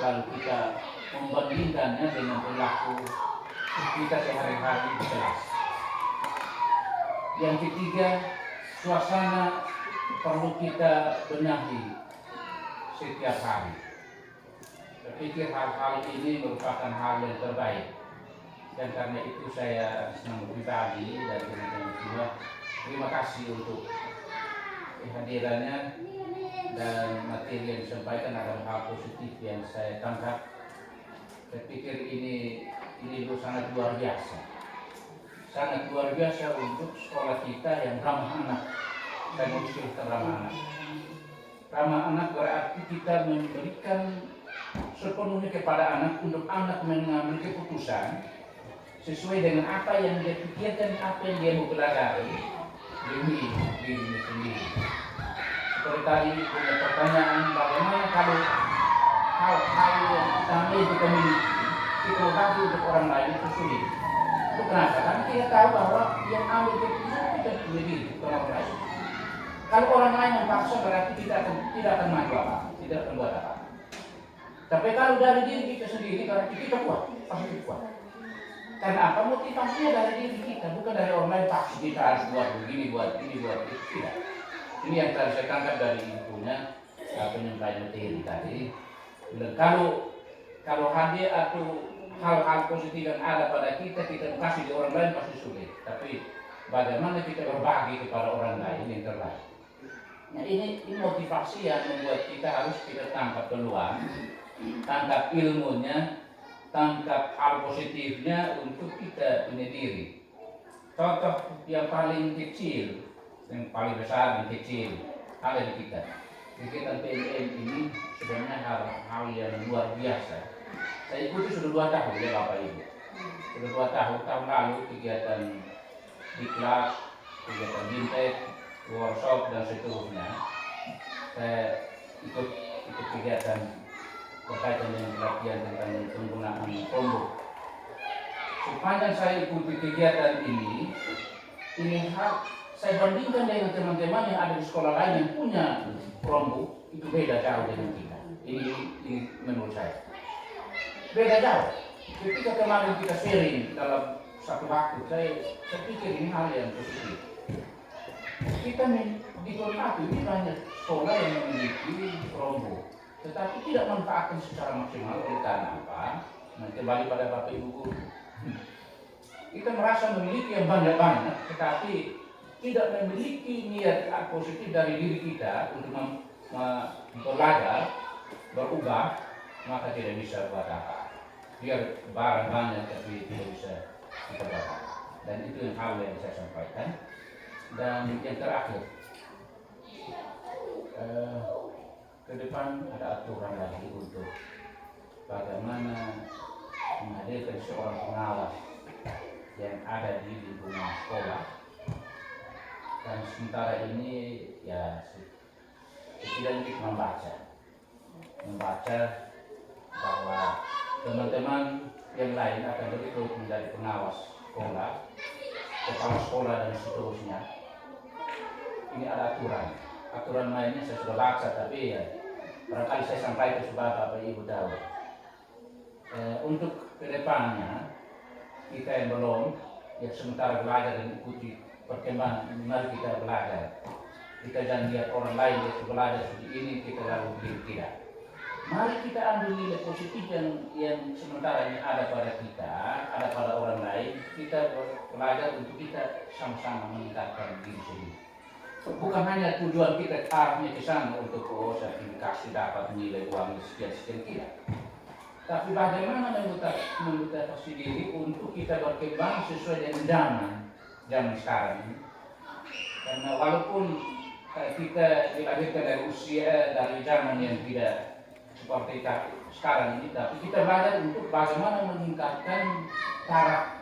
lalu kita membandingkannya dengan perilaku kita sehari-hari di kelas. Yang ketiga, suasana perlu kita benahi setiap hari. Berpikir hal-hal ini merupakan hal yang terbaik. Dan karena itu saya senang pribadi dan teman-teman semua, terima kasih untuk kehadirannya dan materi yang disampaikan adalah hal positif yang saya tangkap. Saya pikir ini sangat luar biasa. Sangat luar biasa untuk sekolah kita yang ramah anak. Saya mengusulkan ramah anak. Ramah anak berarti kita memberikan sepenuhnya kepada anak untuk anak mengambil keputusan sesuai dengan apa yang dia pikirkan, apa yang dia mau pelajari demi dirinya sendiri. Seperti tadi punya pertanyaan, bagaimana kalau hal-hal yang utama itu kita miliki, kita bagi untuk orang lain itu sulit. Itu kenapa? Karena kita tahu bahwa yang ambil keputusan kita sendiri, bukan orang lain. Kalau orang lain yang paksa berarti kita tidak akan maju apa, tidak akan buat apa. Tapi kalau dari diri kita sendiri berarti kita kuat, pasti kuat. Karena apa? Motivasinya dari diri kita, bukan dari orang lain paksa kita harus buat begini, buat ini, buat itu. Tidak. Ini yang tadi saya tangkap dari ibunya penyampaian materi tadi. Kalau hadir atau hal-hal positif yang ada pada kita kasih di orang lain pasti sulit. Tapi bagaimana kita berbagi kepada orang lain yang terbaik. Nah ini motivasi yang membuat kita harus tangkap peluang, tangkap ilmunya, tangkap hal positifnya untuk kita punya diri. Contoh yang paling kecil, yang paling besar dan kecil ada di kita. kegiatan PLN ini sebenarnya hal yang luar biasa. Saya ikuti sudah 2 tahun ya Bapak Ibu. Sudah 2 tahun lalu kegiatan diklat, kegiatan bintek, workshop dan seterusnya. Saya ikut kegiatan berkaitan dengan pelatihan tentang penggunaan Chromebook. Sepanjang saya ikuti kegiatan ini hal saya bandingkan dengan teman-teman yang ada di sekolah lain yang punya Chromebook, itu beda jauh dengan kita. Ini menurut saya beda jauh. Ketika kemarin kita sharing dalam satu waktu, saya pikir ini hal yang positif. Kita di kota ini banyak sekolah yang memiliki Chromebook, tetapi tidak manfaatkan secara maksimal. Oleh karena apa? Nah, kembali pada Bapak Ibu guru. Kita merasa memiliki yang banyak-banyak, tetapi tidak memiliki niat positif dari diri kita untuk belajar, berubah, maka tidak bisa buat apa. Biar barang banyak tapi tidak bisa kita dapat. Dan itu yang hal yang saya sampaikan. Dan yang terakhir, ke depan ada aturan lagi untuk bagaimana menghadirkan seorang pengawas yang ada di lingkungan sekolah. Dan sementara ini ya setidaknya kita membaca bahwa teman-teman yang lain akan begitu menjadi pengawas sekolah, kepala sekolah dan seterusnya. Ini ada aturan mainnya saya sudah baca, tapi ya barangkali saya sampaikan supaya Bapak Ibu tahu. Untuk kedepannya kita yang belum, yang sementara belajar dan ikuti perkembangan, mari kita belajar. Kita jangan lihat orang lain yang belajar seperti ini kita lalu tidak. Mari kita ambil nilai positif yang sementara ini ada pada kita, ada pada orang lain. Kita belajar untuk kita sama-sama meningkatkan diri sendiri. Bukan hanya tujuan kita arahnya ke sana untuk sertifikasi dapat nilai uang sekian tidak. Tapi bagaimana memotivasi diri untuk kita berkembang sesuai dengan zaman sekarang ini. Karena walaupun kita dilahirkan dari usia, dari zaman yang tidak seperti sekarang ini, tapi kita belajar untuk bagaimana meningkatkan taraf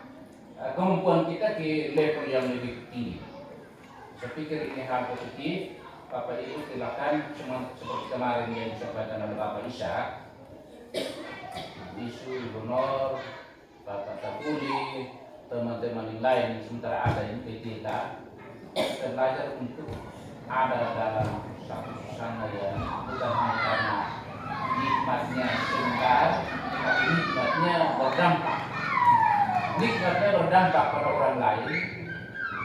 kemampuan kita ke level yang lebih tinggi. Saya pikir ini hal positif. Bapak Ibu silakan seperti kemarin yang disampaikan oleh Bapak Isa, Isu, Ibu Nur, Bapak Tabuli, teman-teman yang lain sementara ada yang PTK, kita belajar untuk ada dalam satu susana yang bukan hanya karena nikmatnya sebentar, tapi nikmatnya berdampak. Nikmatnya berdampak pada orang lain,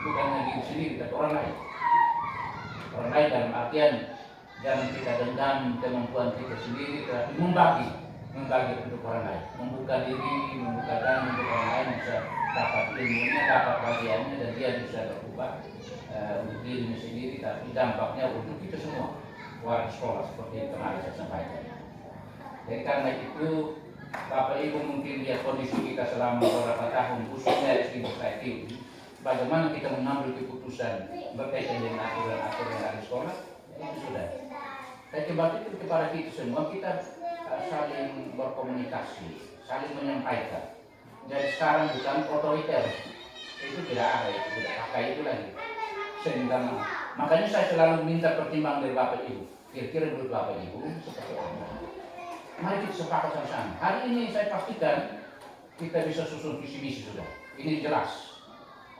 bukan hanya diri sendiri, tapi orang lain. Orang lain dalam artian jangan kita dendam kemampuan kita sendiri, tapi membagi untuk orang lain, membuka diri, membuka diri untuk orang lain bisa dapat ilmunya, dapat bagiannya, dan dia bisa berubah untuk dirinya sendiri, tapi dampaknya untuk kita semua warga sekolah seperti yang kemarin saya sampaikan. Jadi karena itu Bapak Ibu mungkin lihat kondisi kita selama beberapa tahun, khususnya SD ini, bagaimana kita mengambil keputusan berkaitan dengan aturan-aturan yang ada di sekolah, itu sudah. Saya kembali kepada kita semua, kita saling berkomunikasi, saling menyampaikan. Jadi sekarang bukan otoriter, itu tidak ada, itu tidak pakai itu lagi. Sehingga makanya saya selalu minta pertimbangan dari Bapak Ibu. Kira-kira menurut Bapak Ibu seperti apa? Mari kita sepakat sama-sama. Hari ini saya pastikan kita bisa susun visi misi sudah. Ini jelas.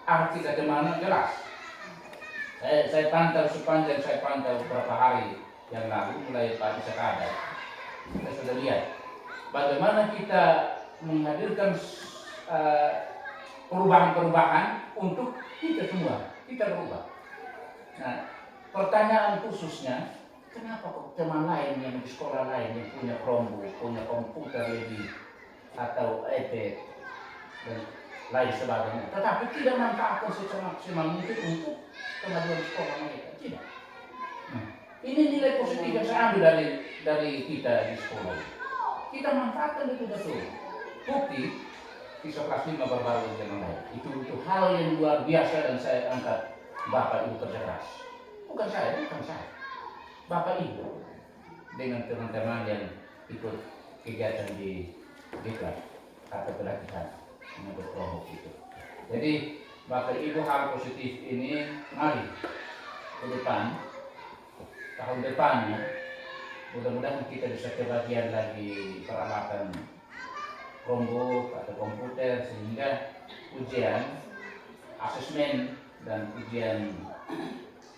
Arah kita kemana jelas. Saya pantau sepanjang saya pantau beberapa hari yang lalu mulai Pak Isa ada. Kita sudah lihat bagaimana kita menghadirkan perubahan-perubahan untuk kita semua. Kita berubah. Nah, pertanyaan khususnya, kenapa kok teman lain yang di sekolah lain yang punya Chromebook, punya komputer lebih atau iPad dan lain sebagainya, tetapi tidak manfaatkan secara maksimal mungkin untuk kemajuan sekolah mereka? Tidak. Ini nilai positif yang saya ambil dari kita di sekolah. Kita manfaatkan itu betul. Bukti kisah kelas 5 berbaru dengan lain. Itu hal yang luar biasa dan saya angkat Bapak Ibu kerja keras. Bukan saya. Bapak Ibu dengan teman-teman yang ikut kegiatan di Diklat atau pelatihan menurut kelompok itu. Jadi Bapak Ibu, hal positif ini mari ke depan, tahun depannya mudah-mudahan kita bisa kebagian lagi peralatan Chromebook atau komputer, sehingga ujian asesmen dan ujian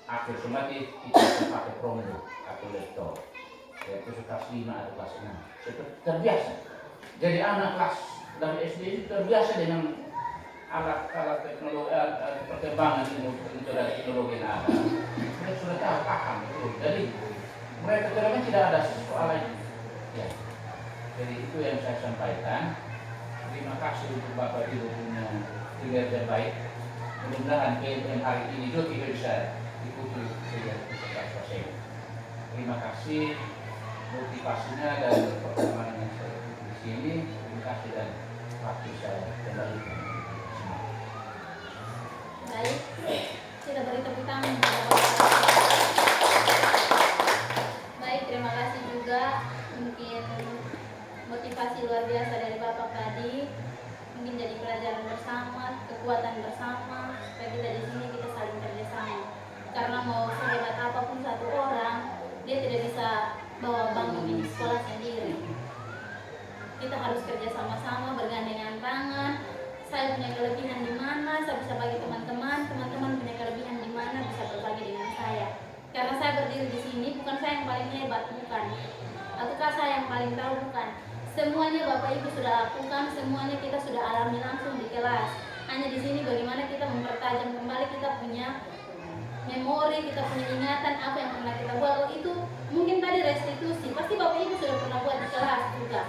akhir sumatif kita bisa pakai Chromebook atau laptop, yaitu kelas 5 atau kelas 6. Seperti terbiasa. Jadi anak kelas dari SD itu terbiasa dengan alat teknologi, perkembangan teknologi yang ada. Mereka sudah tahu, paham. Jadi mereka terkadang tidak ada soal lain. Ya. Jadi itu yang saya sampaikan. Terima kasih untuk Bapak Ibu punya kinerja baik. Mudah-mudahan PMM hari ini juga kita bisa ikuti kegiatan peserta saya. Terima kasih motivasinya dan perkembangan yang saya ikuti di sini. Terima kasih dan waktu saya kembali. Baik, kita beri tepuk tangan. Baik, terima kasih juga. Mungkin motivasi luar biasa dari Bapak tadi. Mungkin jadi pelajaran bersama, kekuatan bersama, supaya kita di sini kita saling kerjasama. Karena mau sehebat apapun satu orang, dia tidak bisa bawa bangun ini sekolah sendiri. Kita harus kerja sama-sama, bergandengan tangan. Saya punya kelebihan di mana, saya bisa bagi teman-teman. Teman-teman punya kelebihan di mana, bisa berbagi dengan saya. Karena saya berdiri di sini, bukan saya yang paling hebat, bukan. Ataukah saya yang paling tahu, bukan. Semuanya Bapak Ibu sudah lakukan, semuanya kita sudah alami langsung di kelas. Hanya di sini bagaimana kita mempertajam kembali kita punya memori, kita punya ingatan apa yang pernah kita buat. Oh itu mungkin tadi restitusi, pasti Bapak Ibu sudah pernah buat di kelas juga.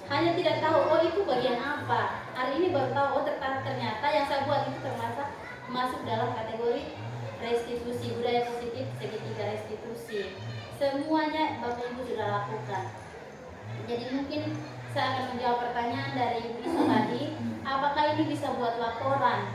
Hanya tidak tahu, oh itu bagian apa. Hari ini baru tahu, oh ternyata yang saya buat itu termasuk masuk dalam kategori restitusi, budaya positif segitiga restitusi. Semuanya Bapak Ibu sudah lakukan. Jadi mungkin saya akan menjawab pertanyaan dari Ibu Isu tadi, apakah ini bisa buat laporan?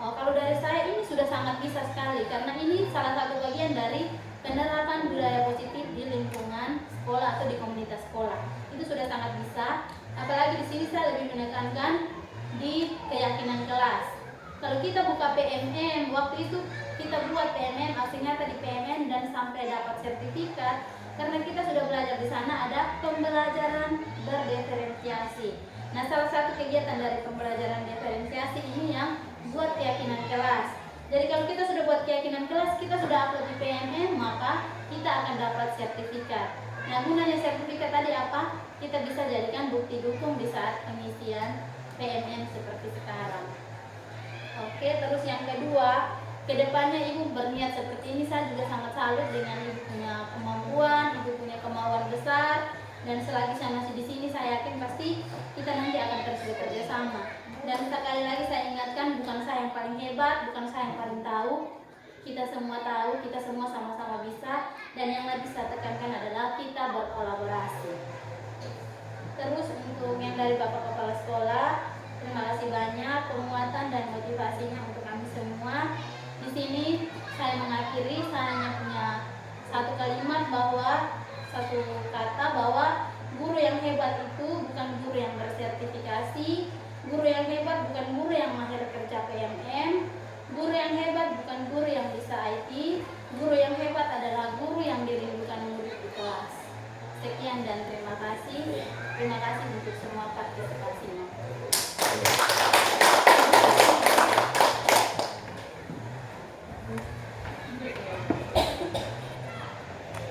Oh, kalau dari saya ini sudah sangat bisa sekali, karena ini salah satu bagian dari penerapan budaya positif di lingkungan sekolah atau di komunitas sekolah. Itu sudah sangat bisa. Apalagi di sini saya lebih menekankan di keyakinan kelas. Kalau kita buka PMM, waktu itu kita buat PMM, asingnya di PMM dan sampai dapat sertifikat, karena kita sudah belajar di sana ada pembelajaran berdiferensiasi. Nah, salah satu kegiatan dari pembelajaran diferensiasi ini yang buat keyakinan kelas. Jadi kalau kita sudah buat keyakinan kelas, kita sudah upload di PMM, maka kita akan dapat sertifikat. Nah, gunanya sertifikat tadi apa? Kita bisa jadikan bukti dukung di saat pengisian PMM seperti sekarang. Oke, terus yang kedua, kedepannya Ibu berniat seperti ini. Saya juga sangat salut dengan Ibu punya kemampuan, Ibu punya kemauan besar, dan selagi saya masih di sini, saya yakin pasti kita nanti akan terus bekerja sama. Dan sekali lagi saya ingatkan, bukan saya yang paling hebat, bukan saya yang paling tahu. Kita semua tahu, kita semua sama-sama bisa, dan yang lebih saya tekankan adalah kita berkolaborasi. Terus untuk yang dari Bapak Kepala Sekolah, terima kasih banyak penguatan dan motivasinya untuk kami semua. Di sini saya mengakhiri, saya hanya punya satu kalimat satu kata bahwa guru yang hebat itu bukan guru yang bersertifikasi, guru yang hebat bukan guru yang mahir kerja PMM, guru yang hebat bukan guru yang bisa IT, guru yang hebat adalah guru yang dirindukan murid di kelas. Sekian dan terima kasih. Terima kasih untuk semua partisipasinya.